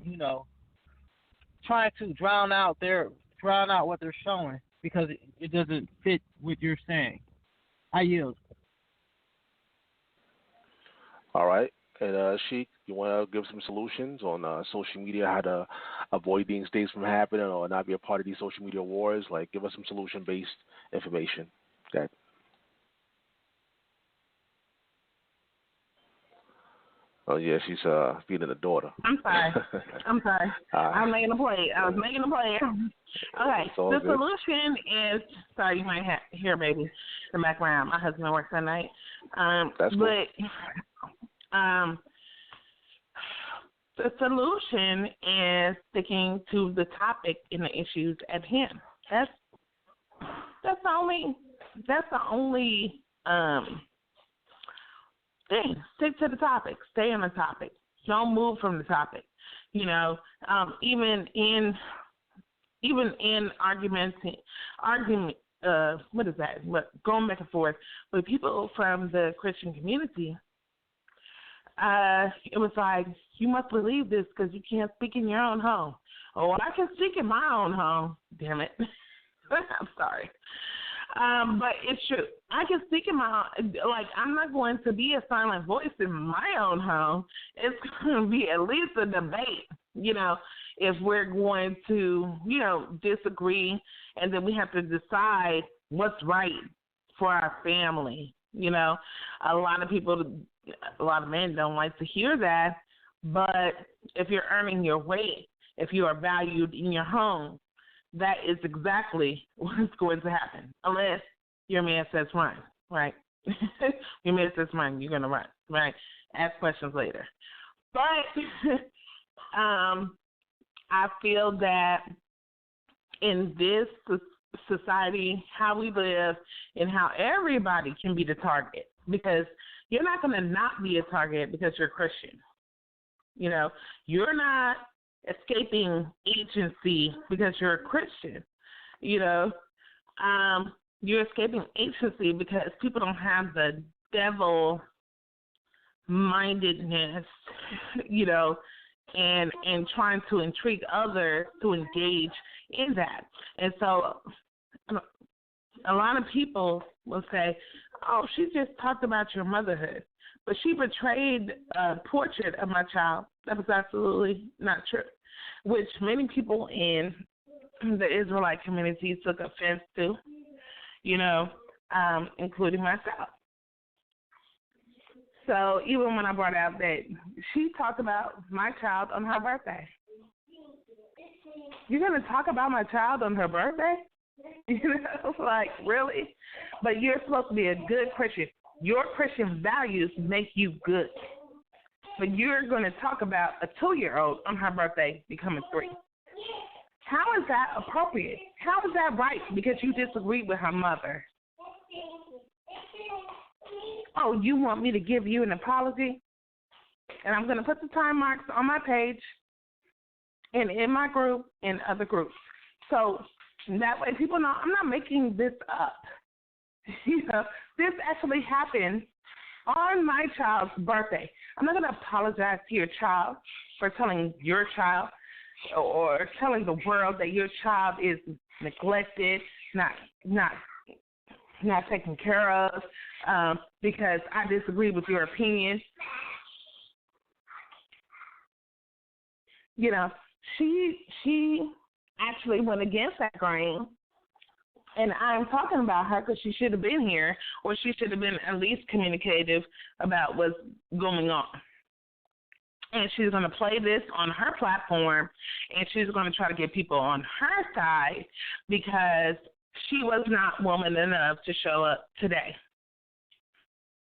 Speaker 4: drown out what they're showing because it doesn't fit what you're saying. I yield. All right. And Sheik, you want to give some solutions on social media, how to avoid these things from happening or not be a part of these social media wars? Like, give us some solution-based information. Okay.
Speaker 3: Oh yeah, she's feeding the daughter.
Speaker 5: I'm sorry. I'm making a play. I was making a play. Okay. The
Speaker 3: good.
Speaker 5: solution is, sorry, you might hear baby in the background. My husband works at night.
Speaker 3: That's cool.
Speaker 5: But the solution is sticking to the topic and the issues at hand. That's the only thing. Stick to the topic. Stay on the topic. Don't move from the topic. You know, even in argument. What is that? Going back and forth with people from the Christian community. It was like, you must believe this because you can't speak in your own home. Oh, I can speak in my own home. Damn it. I'm sorry. But it's true. I can speak in my own, like, I'm not going to be a silent voice in my own home. It's going to be at least a debate, you know, if we're going to, you know, disagree, and then we have to decide what's right for our family. You know, a lot of men don't like to hear that, but if you're earning your weight, if you are valued in your home, that is exactly what's going to happen, unless your man says run, right? Your man says run, you're going to run, right? Ask questions later. But I feel that in this society, how we live, and how everybody can be the target, because you're not going to not be a target because you're Christian. You know, you're not escaping agency because you're a Christian. You know, you're escaping agency because people don't have the devil mindedness, you know, and trying to intrigue others to engage in that. And so a lot of people will say, oh, she just talked about your motherhood, but she portrayed a portrait of my child. That was absolutely not true, which many people in the Israelite community took offense to, you know, including myself. So even when I brought out that she talked about my child on her birthday, you're going to talk about my child on her birthday? You know, like, really? But you're supposed to be a good Christian. Your Christian values make you good. But you're going to talk about a 2-year-old on her birthday becoming 3. How is that appropriate? How is that right? Because you disagree with her mother. Oh, you want me to give you an apology? And I'm going to put the time marks on my page and in my group and other groups. So that way people know I'm not making this up. You know, this actually happened on my child's birthday. I'm not going to apologize to your child for telling your child or telling the world that your child is neglected, not taken care of, because I disagree with your opinion. You know, she actually went against that grain, and I'm talking about her because she should have been here, or she should have been at least communicative about what's going on. And she's going to play this on her platform, and she's going to try to get people on her side because she was not woman enough to show up today.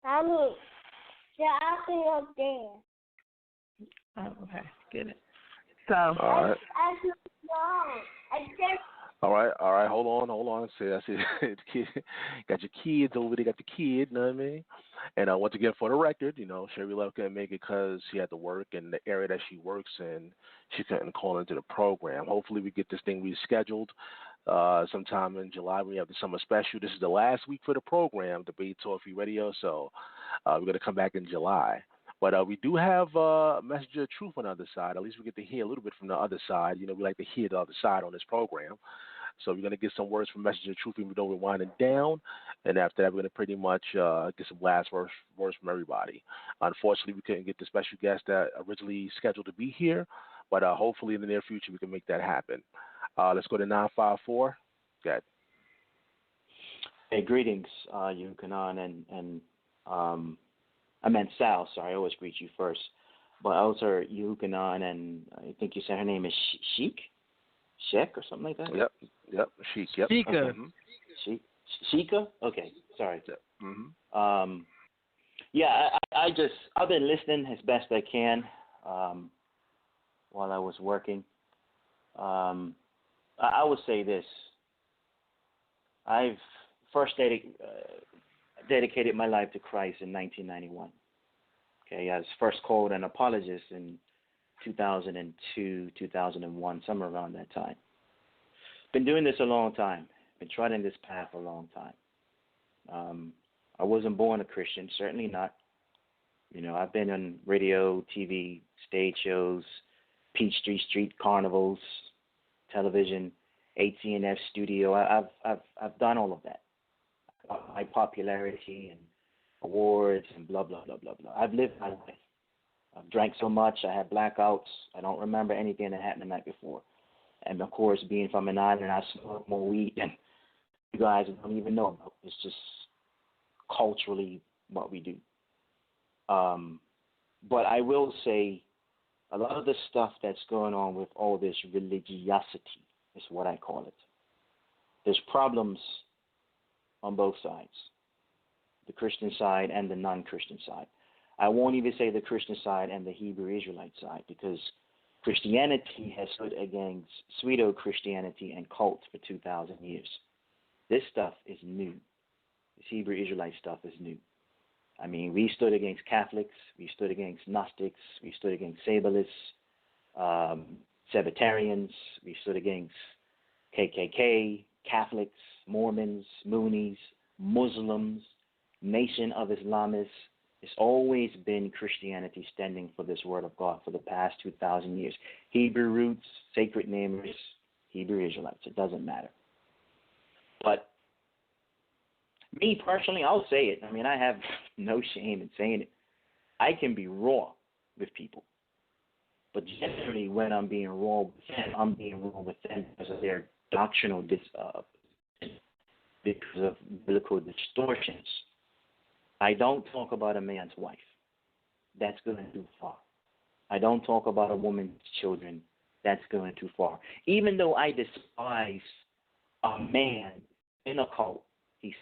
Speaker 6: Mommy, you're asking up there.
Speaker 5: Oh, okay, get it. So.
Speaker 3: All right.
Speaker 6: All
Speaker 3: right. Hold on. I see. Got your kids over there. Got the kid. You know what I mean? And once again, for the record, you know, Sherry Love couldn't make it because she had to work in the area that she works in. She couldn't call into the program. Hopefully, we get this thing rescheduled sometime in July. We have the summer special. This is the last week for the program, Debate Talk Free Radio. So we're going to come back in July. But we do have Messenger of Truth on the other side. At least we get to hear a little bit from the other side. You know, we like to hear the other side on this program. So we're going to get some words from Messenger of Truth even though we're winding down. And after that, we're going to pretty much get some last words from everybody. Unfortunately, we couldn't get the special guest that originally scheduled to be here. But hopefully in the near future, we can make that happen. Let's go to 954. Go ahead.
Speaker 7: Hey, greetings, Yahucanan, and I meant Sal. Sorry, I always greet you first. But also Yahucanan, and I think you said her name is Sheik or something like that?
Speaker 3: Yep, Sheik, yep.
Speaker 4: Sheeka.
Speaker 3: Mm-hmm.
Speaker 7: Sheeka? Okay, sorry.
Speaker 3: Yep. Mm-hmm.
Speaker 7: I've been listening as best I can while I was working. I would say this. I've first dedicated my life to Christ in 1991. Okay, I was first called an apologist in 2002, 2001, somewhere around that time. Been doing this a long time. Been treading this path a long time. I wasn't born a Christian, certainly not. You know, I've been on radio, TV, stage shows, Peachtree Street carnivals, television, AT&F studio. I've done all of that. My popularity and awards and blah, blah, blah, blah, blah. I've lived my life. I've drank so much, I had blackouts. I don't remember anything that happened the night before. And, of course, being from an island, I smoke more weed than you guys don't even know about. It's just culturally what we do. But I will say a lot of the stuff that's going on with all this religiosity is what I call it. There's problems on both sides, the Christian side and the non-Christian side. I won't even say the Christian side and the Hebrew Israelite side, because Christianity has stood against pseudo-Christianity and cults for 2,000 years. This stuff is new. This Hebrew Israelite stuff is new. I mean, we stood against Catholics, we stood against Gnostics, we stood against Sabalists, Sabbatarians, we stood against KKK, Catholics, Mormons, Moonies, Muslims, Nation of Islamists. It's always been Christianity standing for this word of God for the past 2,000 years. Hebrew roots, sacred namers, Hebrew Israelites, it doesn't matter. But me personally, I'll say it. I mean, I have no shame in saying it. I can be raw with people. But generally, when I'm being raw with them, I'm being raw with them because of their doctrinal because of biblical distortions. I don't talk about a man's wife. That's going too far. I don't talk about a woman's children. That's going too far. Even though I despise a man in a cult, he's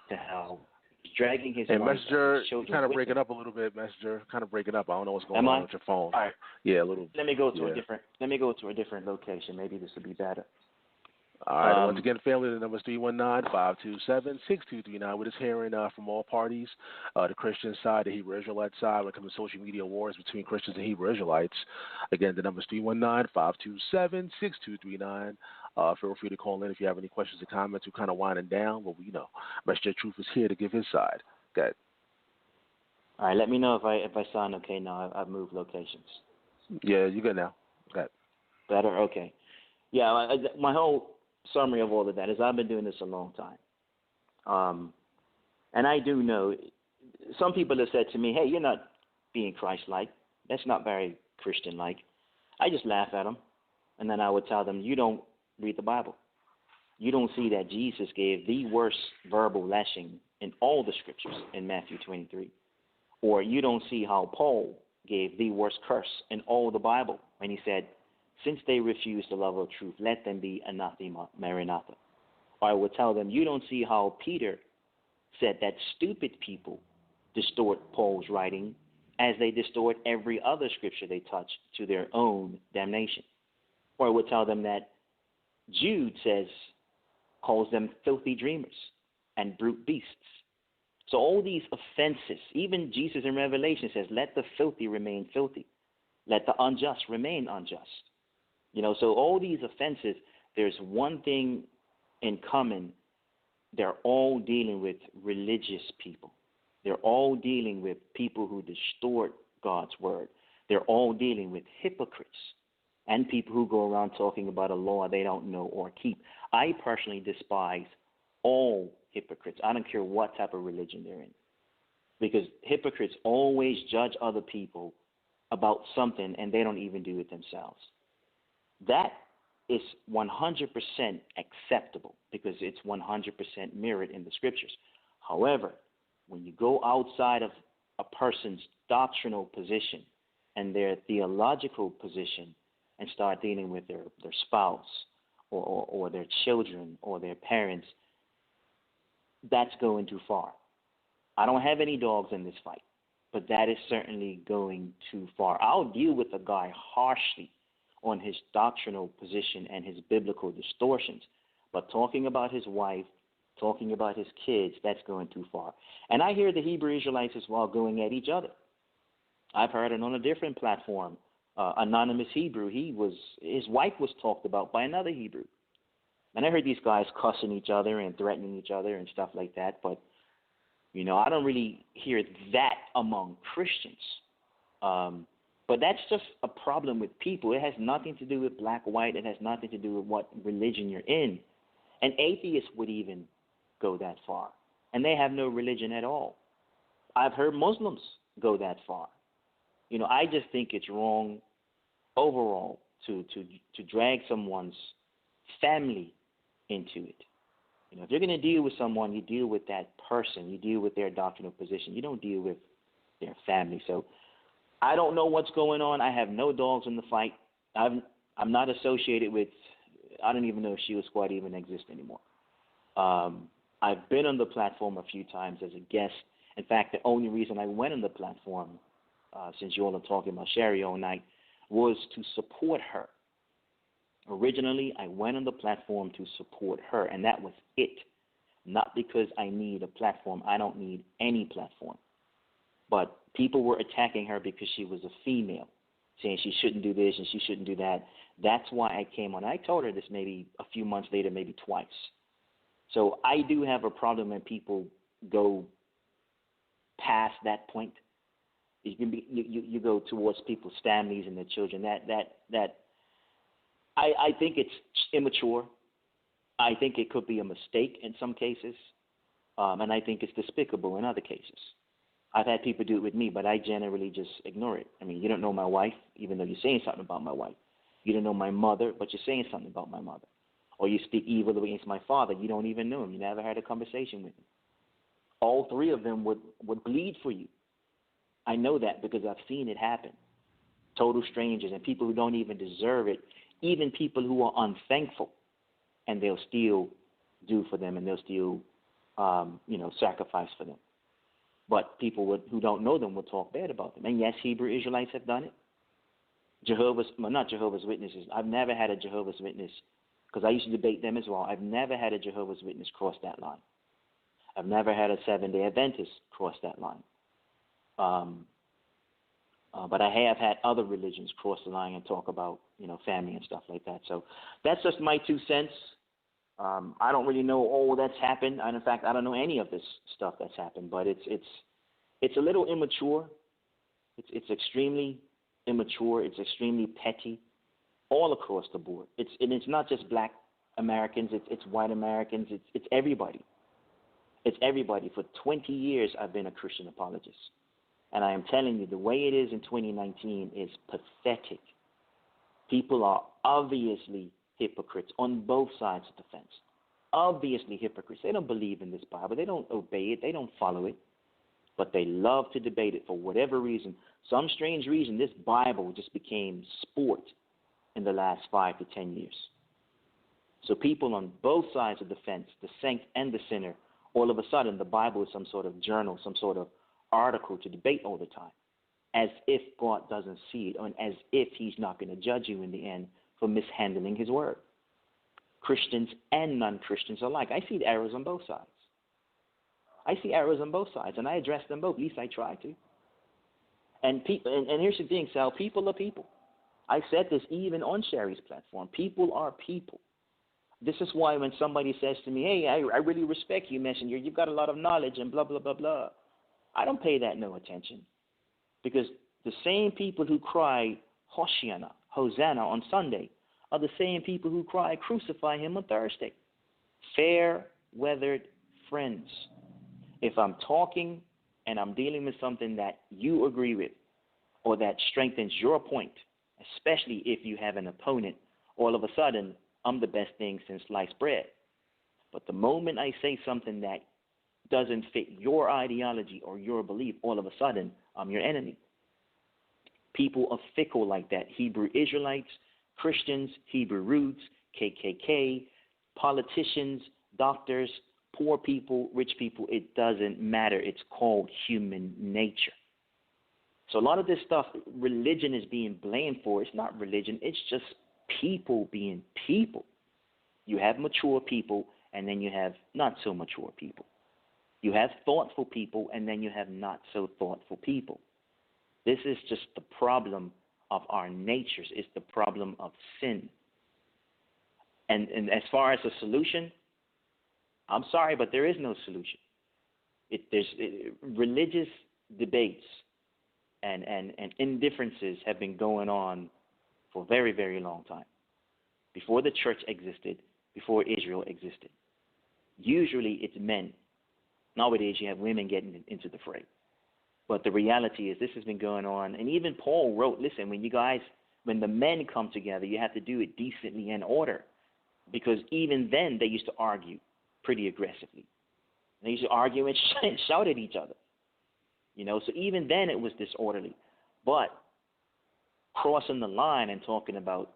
Speaker 7: to hell. He's dragging his wife.
Speaker 3: Messenger, you're kind of breaking up a little bit. Messenger, kind of breaking up. I don't know what's going on with your phone.
Speaker 7: All right.
Speaker 3: Yeah, a little.
Speaker 7: Let me go to a different. Let me go to a different location. Maybe this will be better.
Speaker 3: All right. Once again, family, the number is 319-527-6239. We're just hearing from all parties, the Christian side, the Hebrew Israelite side, when it comes to social media wars between Christians and Hebrew Israelites. Again, the number is 319-527-6239. Feel free to call in if you have any questions or comments. We're kind of winding down, but Messenger Truth is here to give his side. Go ahead.
Speaker 7: All right. Let me know if I sound okay now. I've moved locations.
Speaker 3: Yeah, you're good now. Go ahead.
Speaker 7: Better? Okay. Yeah, my whole summary of all of that is I've been doing this a long time. And I do know some people have said to me, hey, you're not being Christ-like. That's not very Christian-like. I just laugh at them. And then I would tell them, you don't read the Bible. You don't see that Jesus gave the worst verbal lashing in all the scriptures in Matthew 23. Or you don't see how Paul gave the worst curse in all the Bible when he said, since they refuse the love of truth, let them be anathema, maranatha. Or I would tell them, you don't see how Peter said that stupid people distort Paul's writing as they distort every other scripture they touch to their own damnation. Or I would tell them that Jude calls them filthy dreamers and brute beasts. So all these offenses, even Jesus in Revelation says, let the filthy remain filthy. Let the unjust remain unjust. You know, so all these offenses, there's one thing in common. They're all dealing with religious people. They're all dealing with people who distort God's word. They're all dealing with hypocrites and people who go around talking about a law they don't know or keep. I personally despise all hypocrites. I don't care what type of religion they're in, because hypocrites always judge other people about something and they don't even do it themselves. That is 100% acceptable because it's 100% mirrored in the scriptures. However, when you go outside of a person's doctrinal position and their theological position and start dealing with their spouse or their children or their parents, that's going too far. I don't have any dogs in this fight, but that is certainly going too far. I'll deal with a guy harshly on his doctrinal position and his biblical distortions, but talking about his wife, talking about his kids, that's going too far. And I hear the Hebrew Israelites as well going at each other. I've heard it on a different platform. Anonymous Hebrew, his wife was talked about by another Hebrew. And I heard these guys cussing each other and threatening each other and stuff like that, but, I don't really hear that among Christians. But that's just a problem with people. It has nothing to do with black or white. It has nothing to do with what religion you're in. And atheists would even go that far, and they have no religion at all. I've heard Muslims go that far. I just think it's wrong overall to drag someone's family into it. If you're going to deal with someone, you deal with that person. You deal with their doctrinal position. You don't deal with their family. So I don't know what's going on. I have no dogs in the fight. I'm not associated with, I don't even know if Sheeka Squad even exists anymore. I've been on the platform a few times as a guest. In fact, the only reason I went on the platform, since you all are talking about Sherry all night, was to support her. Originally, I went on the platform to support her, and that was it. Not because I need a platform. I don't need any platform. But people were attacking her because she was a female, saying she shouldn't do this and she shouldn't do that. That's why I came on. I told her this maybe a few months later, maybe twice. So I do have a problem when people go past that point. You go towards people's families and their children. That I think it's immature. I think it could be a mistake in some cases, and I think it's despicable in other cases. I've had people do it with me, but I generally just ignore it. I mean, you don't know my wife, even though you're saying something about my wife. You don't know my mother, but you're saying something about my mother. Or you speak evil against my father. You don't even know him. You never had a conversation with him. All three of them would bleed for you. I know that because I've seen it happen. Total strangers and people who don't even deserve it, even people who are unthankful, and they'll still do for them and they'll still, sacrifice for them. But people who don't know them will talk bad about them. And yes, Hebrew Israelites have done it. Not Jehovah's Witnesses. I've never had a Jehovah's Witness, because I used to debate them as well. I've never had a Jehovah's Witness cross that line. I've never had a Seventh-day Adventist cross that line. But I have had other religions cross the line and talk about, family and stuff like that. So that's just my 2 cents. I don't really know all that's happened. And in fact, I don't know any of this stuff that's happened. But it's a little immature. It's extremely immature. It's extremely petty, all across the board. It's not just black Americans. It's white Americans. It's everybody. It's everybody. For 20 years, I've been a Christian apologist. And I am telling you, the way it is in 2019 is pathetic. People are obviously hypocrites on both sides of the fence. Obviously hypocrites. They don't believe in this Bible. They don't obey it. They don't follow it. But they love to debate it for whatever reason. Some strange reason, this Bible just became sport in the last 5 to 10 years. So people on both sides of the fence, the saint and the sinner, all of a sudden the Bible is some sort of journal, some sort of article to debate all the time, as if God doesn't see it, and as if he's not going to judge you in the end for mishandling his word. Christians and non-Christians alike. I see the errors on both sides. And I address them both. At least I try to. And here's the thing, Sal, people are people. I said this even on Sherry's platform. People are people. This is why when somebody says to me, hey, I really respect you, messenger, you've got a lot of knowledge and blah, blah, blah, blah, I don't pay that no attention, because the same people who cry Hosanna on Sunday are the same people who cry crucify him on Thursday. Fair-weathered friends. If I'm talking and I'm dealing with something that you agree with or that strengthens your point, especially if you have an opponent, all of a sudden I'm the best thing since sliced bread. But the moment I say something that doesn't fit your ideology or your belief, all of a sudden I'm your enemy. People are fickle like that. Hebrew Israelites, Christians, Hebrew roots, KKK, politicians, doctors, poor people, rich people, it doesn't matter. It's called human nature. So a lot of this stuff, religion is being blamed for. It's not religion. It's just people being people. You have mature people, and then you have not so mature people. You have thoughtful people, and then you have not so thoughtful people. This is just the problem of our natures. It's the problem of sin. And as far as a solution, I'm sorry, but there is no solution. Religious debates and indifferences have been going on for a very, very long time. Before the church existed, before Israel existed. Usually it's men. Nowadays you have women getting into the fray. But the reality is this has been going on. And even Paul wrote, listen, when the men come together, you have to do it decently and in order. Because even then they used to argue pretty aggressively. They used to argue and shout at each other. So even then it was disorderly. But crossing the line and talking about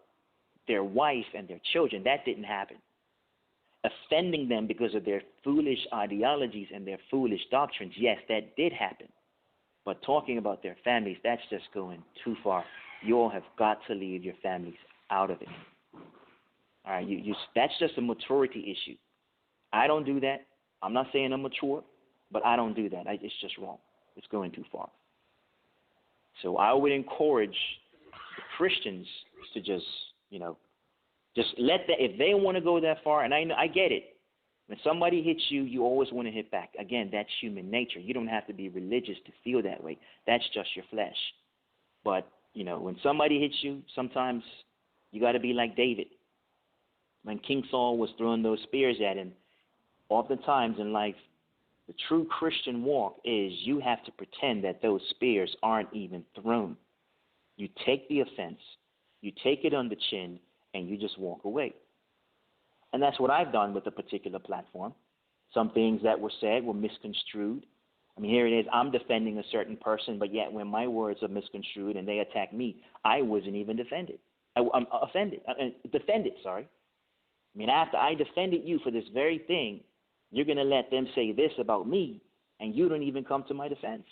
Speaker 7: their wife and their children, that didn't happen. Offending them because of their foolish ideologies and their foolish doctrines, yes, that did happen. But talking about their families, that's just going too far. You all have got to leave your families out of it. All right, that's just a maturity issue. I don't do that. I'm not saying I'm mature, but I don't do that. It's just wrong. It's going too far. So I would encourage the Christians to just let that, if they want to go that far, and I get it. When somebody hits you, you always want to hit back. Again, that's human nature. You don't have to be religious to feel that way. That's just your flesh. But, when somebody hits you, sometimes you got to be like David. When King Saul was throwing those spears at him, oftentimes in life, the true Christian walk is you have to pretend that those spears aren't even thrown. You take the offense, you take it on the chin, and you just walk away. And that's what I've done with a particular platform. Some things that were said were misconstrued. I mean, here it is, I'm defending a certain person, but yet when my words are misconstrued and they attack me, I wasn't even defended. I'm offended. Defended, sorry. I mean, after I defended you for this very thing, you're going to let them say this about me, and you don't even come to my defense.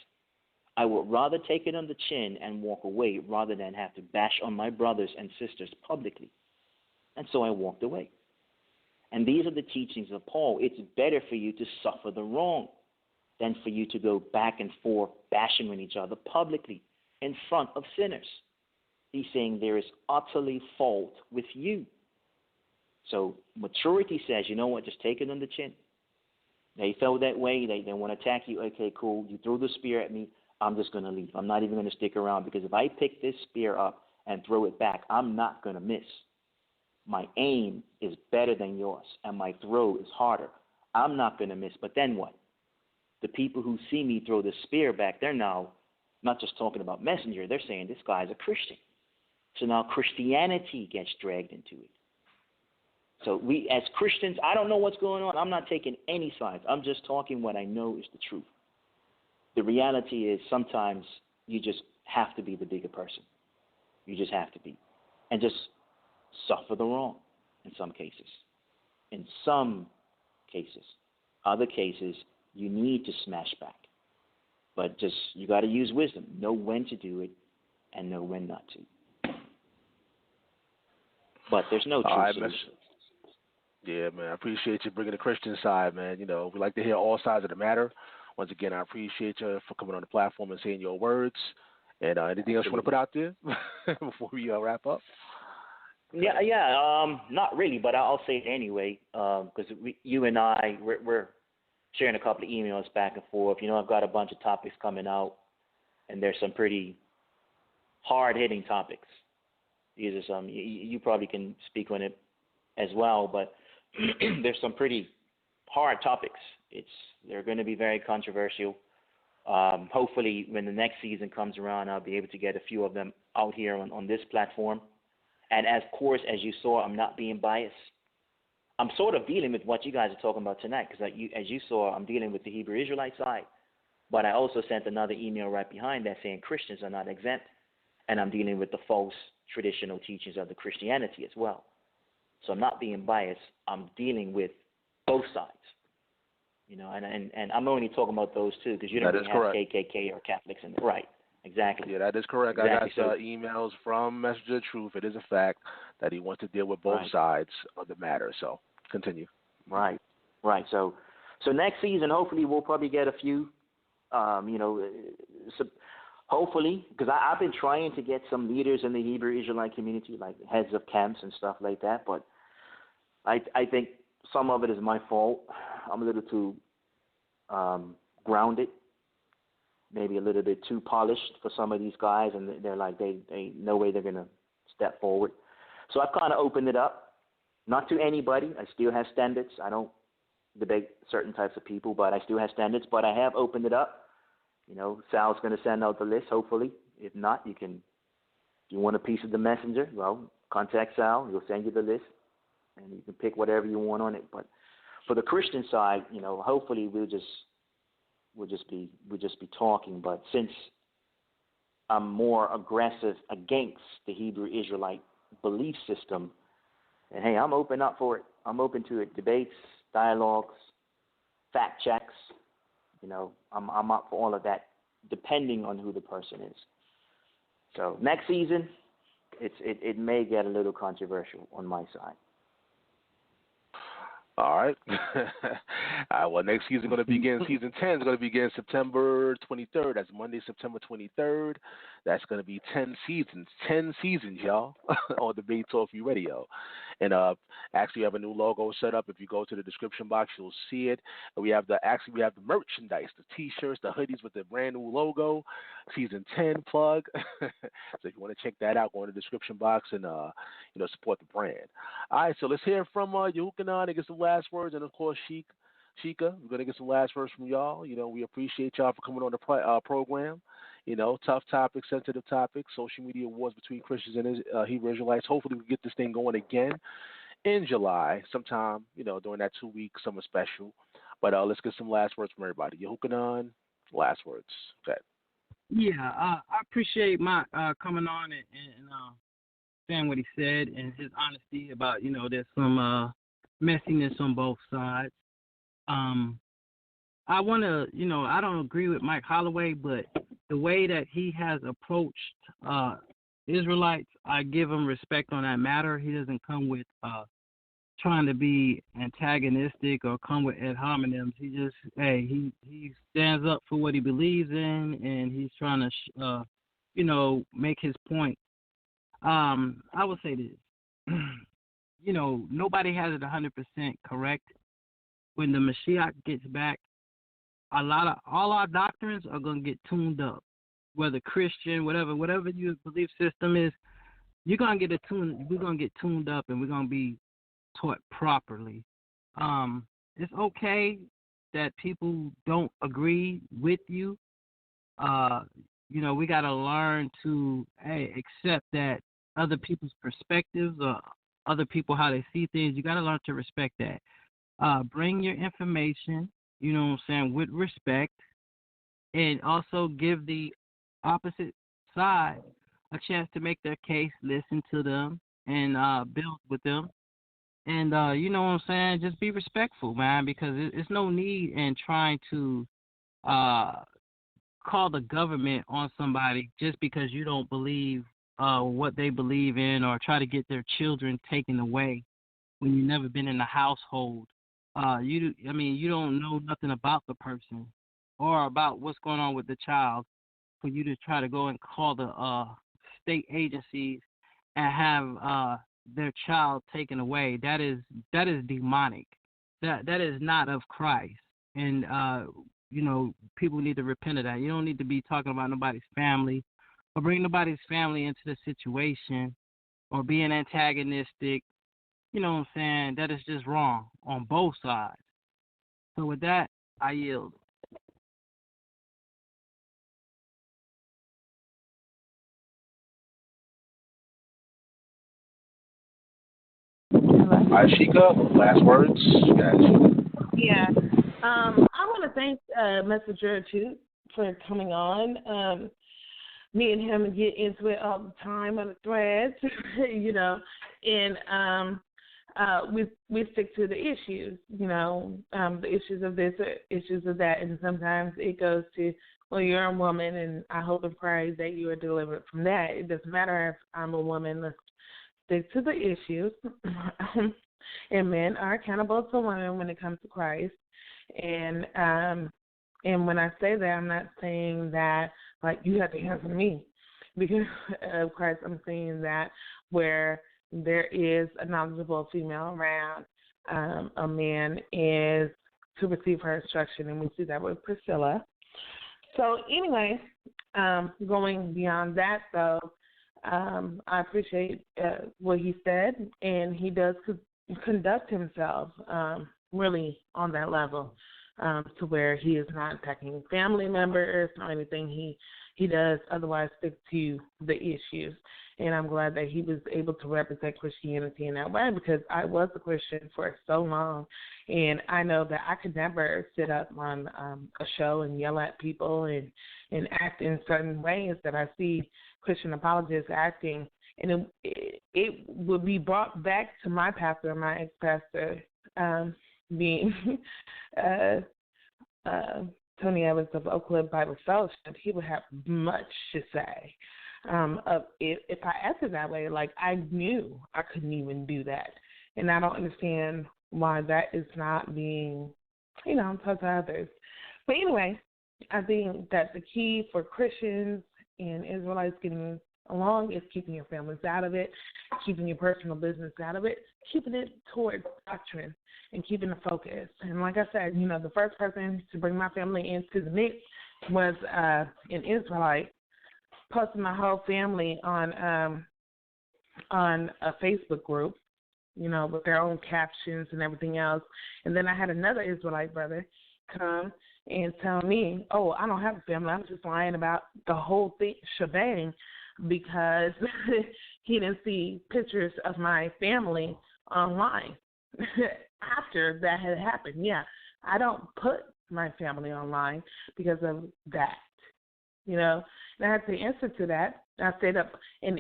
Speaker 7: I would rather take it on the chin and walk away rather than have to bash on my brothers and sisters publicly. And so I walked away. And these are the teachings of Paul. It's better for you to suffer the wrong than for you to go back and forth bashing on each other publicly in front of sinners. He's saying there is utterly fault with you. So maturity says, you know what, just take it on the chin. They felt that way. They want to attack you. Okay, cool. You threw the spear at me. I'm just going to leave. I'm not even going to stick around because if I pick this spear up and throw it back, I'm not going to miss. My aim is better than yours, and my throw is harder. I'm not going to miss. But then what? The people who see me throw the spear back, they're now not just talking about messenger. They're saying this guy's a Christian. So now Christianity gets dragged into it. So we, as Christians, I don't know what's going on. I'm not taking any sides. I'm just talking what I know is the truth. The reality is sometimes you just have to be the bigger person. You just have to be. And just suffer the wrong in some cases. In some cases. Other cases, you need to smash back. But just, you got to use wisdom. Know when to do it and know when not to. But there's no true solution.
Speaker 3: Yeah, man, I appreciate you bringing the Christian side, man. We like to hear all sides of the matter. Once again, I appreciate you for coming on the platform and saying your words. And anything else you want to put out there before we wrap up?
Speaker 7: Yeah, not really, but I'll say it anyway, because you and I, we're sharing a couple of emails back and forth. I've got a bunch of topics coming out, and there's some pretty hard-hitting topics. These are some, you probably can speak on it as well, but there's some pretty hard topics. They're going to be very controversial. Hopefully, when the next season comes around, I'll be able to get a few of them out here on this platform. And of course, as you saw, I'm not being biased. I'm sort of dealing with what you guys are talking about tonight, because as you saw, I'm dealing with the Hebrew Israelite side. But I also sent another email right behind that saying Christians are not exempt. and I'm dealing with the false traditional teachings of the Christianity as well. So I'm not being biased. I'm dealing with both sides. You know, and I'm only talking about those two because you don't really have correct. KKK or Catholics in it. Right. Exactly.
Speaker 8: Yeah, that is correct.
Speaker 7: Exactly.
Speaker 8: I got emails from Messenger of Truth. It is a fact that he wants to deal with both sides of the matter. So continue.
Speaker 7: Right. So next season, hopefully, we'll probably get a few. Hopefully, because I've been trying to get some leaders in the Hebrew Israelite community, like heads of camps and stuff like that. But I think some of it is my fault. I'm a little too grounded, maybe a little bit too polished for some of these guys, and they're like, they no way they're going to step forward. So I've kind of opened it up, not to anybody. I still have standards. I don't debate certain types of people, but I still have standards. But I have opened it up. You know, Sal's going to send out the list, hopefully. If not, if you want a piece of the messenger, well, contact Sal. He'll send you the list, and you can pick whatever you want on it. But for the Christian side, you know, hopefully we'll just be talking. But since I'm more aggressive against the Hebrew Israelite belief system, and hey, I'm open up for it. I'm open to it. Debates, dialogues, fact checks. You know, I'm up for all of that, depending on who the person is. So next season, it may get a little controversial on my side.
Speaker 8: All right. Well, next season is going to begin. Season 10 is going to begin September 23rd. That's Monday, September 23rd. That's going to be 10 seasons. 10 seasons, y'all, on Debate Talk for You Radio. And actually, we have a new logo set up. If you go to the description box, you'll see it. And we have the merchandise, the T-shirts, the hoodies with the brand new logo. Season 10 plug. So if you want to check that out, go in the description box and support the brand. All right, so let's hear from Yahucanan and get some last words, and of course Sheeka. We're gonna get some last words from y'all. You know, we appreciate y'all for coming on the program. You know, tough topics, sensitive topics, social media wars between Christians and Hebrew Israelites. Hopefully, we get this thing going again in July, sometime. You know, during that 2-week summer special. But let's get some last words from everybody. Yahucanan, last words. Okay.
Speaker 4: Yeah, I appreciate my coming on and saying what he said and his honesty about, you know, there's some messiness on both sides. I want to, you know, I don't agree with Mike Holloway, but the way that he has approached Israelites, I give him respect on that matter. He doesn't come with trying to be antagonistic or come with ad hominems. He just, he stands up for what he believes in, and he's trying to, make his point. I would say this. You know, nobody has it 100% correct. When the Mashiach gets back, all our doctrines are going to get tuned up. Whether Christian, whatever your belief system is, we're going to get tuned up, and we're going to be taught properly. It's okay that people don't agree with you. We got to learn to accept that other people's perspectives or other people how they see things. You got to learn to respect that. Bring your information, you know what I'm saying, with respect, and also give the opposite side a chance to make their case, listen to them, and build with them. And, you know what I'm saying, just be respectful, man, because it's no need in trying to call the government on somebody just because you don't believe what they believe in, or try to get their children taken away when you've never been in the household. You don't know nothing about the person or about what's going on with the child for you to try to go and call the state agencies and have their child taken away. That is demonic. That is not of Christ. And people need to repent of that. You don't need to be talking about nobody's family or bring nobody's family into the situation or being antagonistic. You know what I'm saying? That is just wrong on both sides. So with that, I yield.
Speaker 8: All right, Sheeka, last words.
Speaker 5: Yeah. I want to thank Messenger too for coming on. me and him get into it all the time on the threads, and we stick to the issues, the issues of this, issues of that, and sometimes it goes to, well, you're a woman, and I hope and pray that you are delivered from that. It doesn't matter if I'm a woman. Let's stick to the issues. And men are accountable to women when it comes to Christ. And when I say that, I'm not saying that, like, you have to answer me because of Christ. I'm saying that where there is a knowledgeable female around, a man is to receive her instruction, and we see that with Priscilla. So anyway, going beyond that, though, I appreciate what he said, and he does conduct himself really on that level to where he is not attacking family members or anything. He does otherwise stick to the issues. And I'm glad that he was able to represent Christianity in that way because I was a Christian for so long. And I know that I could never sit up on a show and yell at people and act in certain ways that I see Christian apologists acting. And it would be brought back to my pastor, my ex-pastor, being Tony Evans of Oak Cliff Bible Fellowship. He would have much to say. If I acted that way, like I knew I couldn't even do that. And I don't understand why that is not being, taught to others. But anyway, I think that the key for Christians and Israelites getting along is keeping your families out of it, keeping your personal business out of it, keeping it towards doctrine, and keeping the focus. And like I said, the first person to bring my family into the mix was an Israelite, posting my whole family on a Facebook group, with their own captions and everything else. And then I had another Israelite brother come and tell me, oh, I don't have a family. I'm just lying about the whole thing, shebang, because he didn't see pictures of my family online after that had happened. Yeah, I don't put my family online because of that, And I had to answer to that. I stayed up, and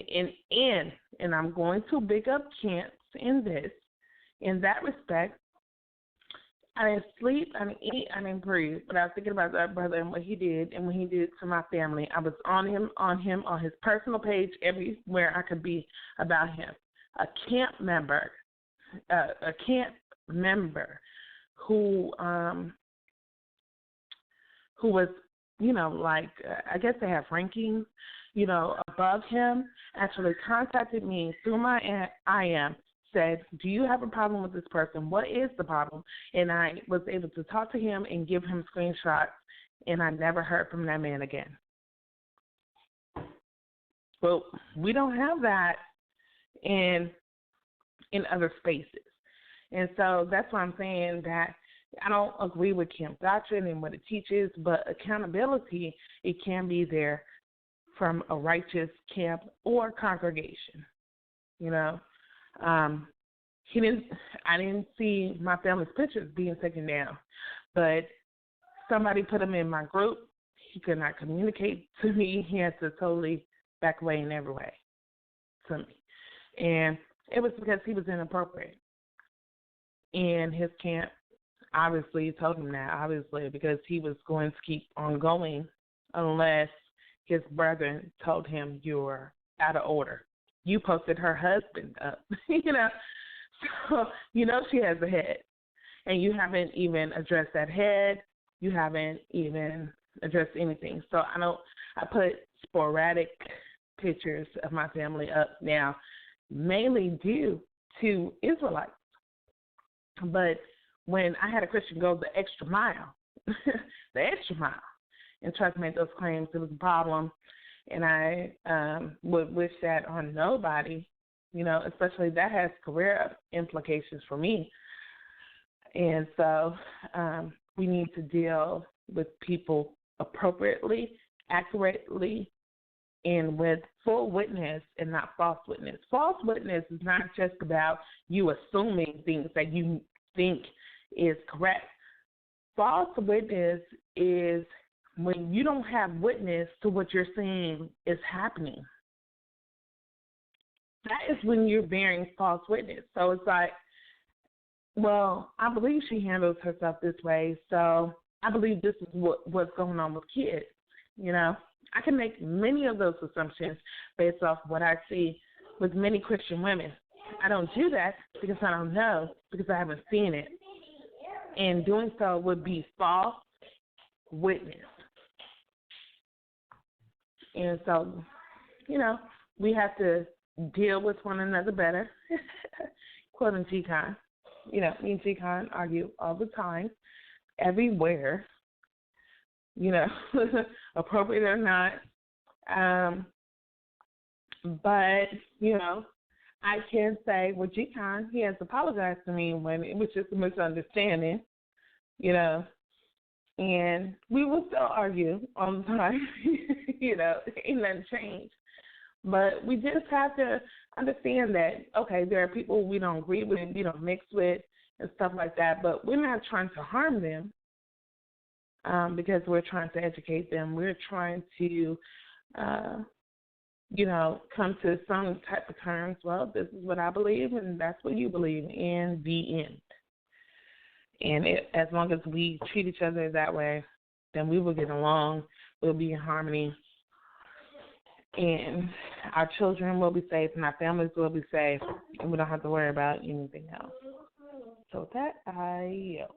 Speaker 5: I'm going to big up Chance in this. In that respect, I didn't sleep, I didn't eat, I didn't breathe. But I was thinking about that brother and what he did and what he did to my family. I was on his personal page, everywhere I could be about him. A camp member who was, I guess they have rankings, above him, actually contacted me through my IM, said, do you have a problem with this person? What is the problem? And I was able to talk to him and give him screenshots, and I never heard from that man again. Well, we don't have that in other spaces. And so that's why I'm saying that I don't agree with camp doctrine and what it teaches, but accountability, it can be there from a righteous camp or congregation. I didn't see my family's pictures being taken down, but somebody put them in my group. He could not communicate to me. He had to totally back away in every way to me. And it was because he was inappropriate. And his camp obviously told him that, because he was going to keep on going unless his brethren told him you're out of order. You posted her husband up, So, she has a head. And you haven't even addressed that head. You haven't even addressed anything. So I put sporadic pictures of my family up now, mainly due to Israelites. But when I had a Christian go the extra mile, and try to make those claims, it was a problem. And I would wish that on nobody, especially that has career implications for me. And so we need to deal with people appropriately, accurately, and with full witness and not false witness. False witness is not just about you assuming things that you think is correct. False witness is when you don't have witness to what you're saying is happening, that is when you're bearing false witness. So it's like, well, I believe she handles herself this way, so I believe this is what's going on with kids. I can make many of those assumptions based off what I see with many Christian women. I don't do that because I don't know, because I haven't seen it. And doing so would be false witness. And so, we have to deal with one another better. Quoting Sheeka. Me and Sheeka argue all the time, everywhere, appropriate or not. But, I can say, well, Sheeka, he has apologized to me when it was just a misunderstanding, and we will still argue all the time, ain't nothing changed. But we just have to understand that, okay, there are people we don't agree with, we don't mix with, and stuff like that, but we're not trying to harm them because we're trying to educate them. We're trying to, come to some type of terms. Well, this is what I believe, and that's what you believe, in the end. And as long as we treat each other that way, then we will get along, we'll be in harmony, and our children will be safe, and our families will be safe, and we don't have to worry about anything else. So with that, I yield.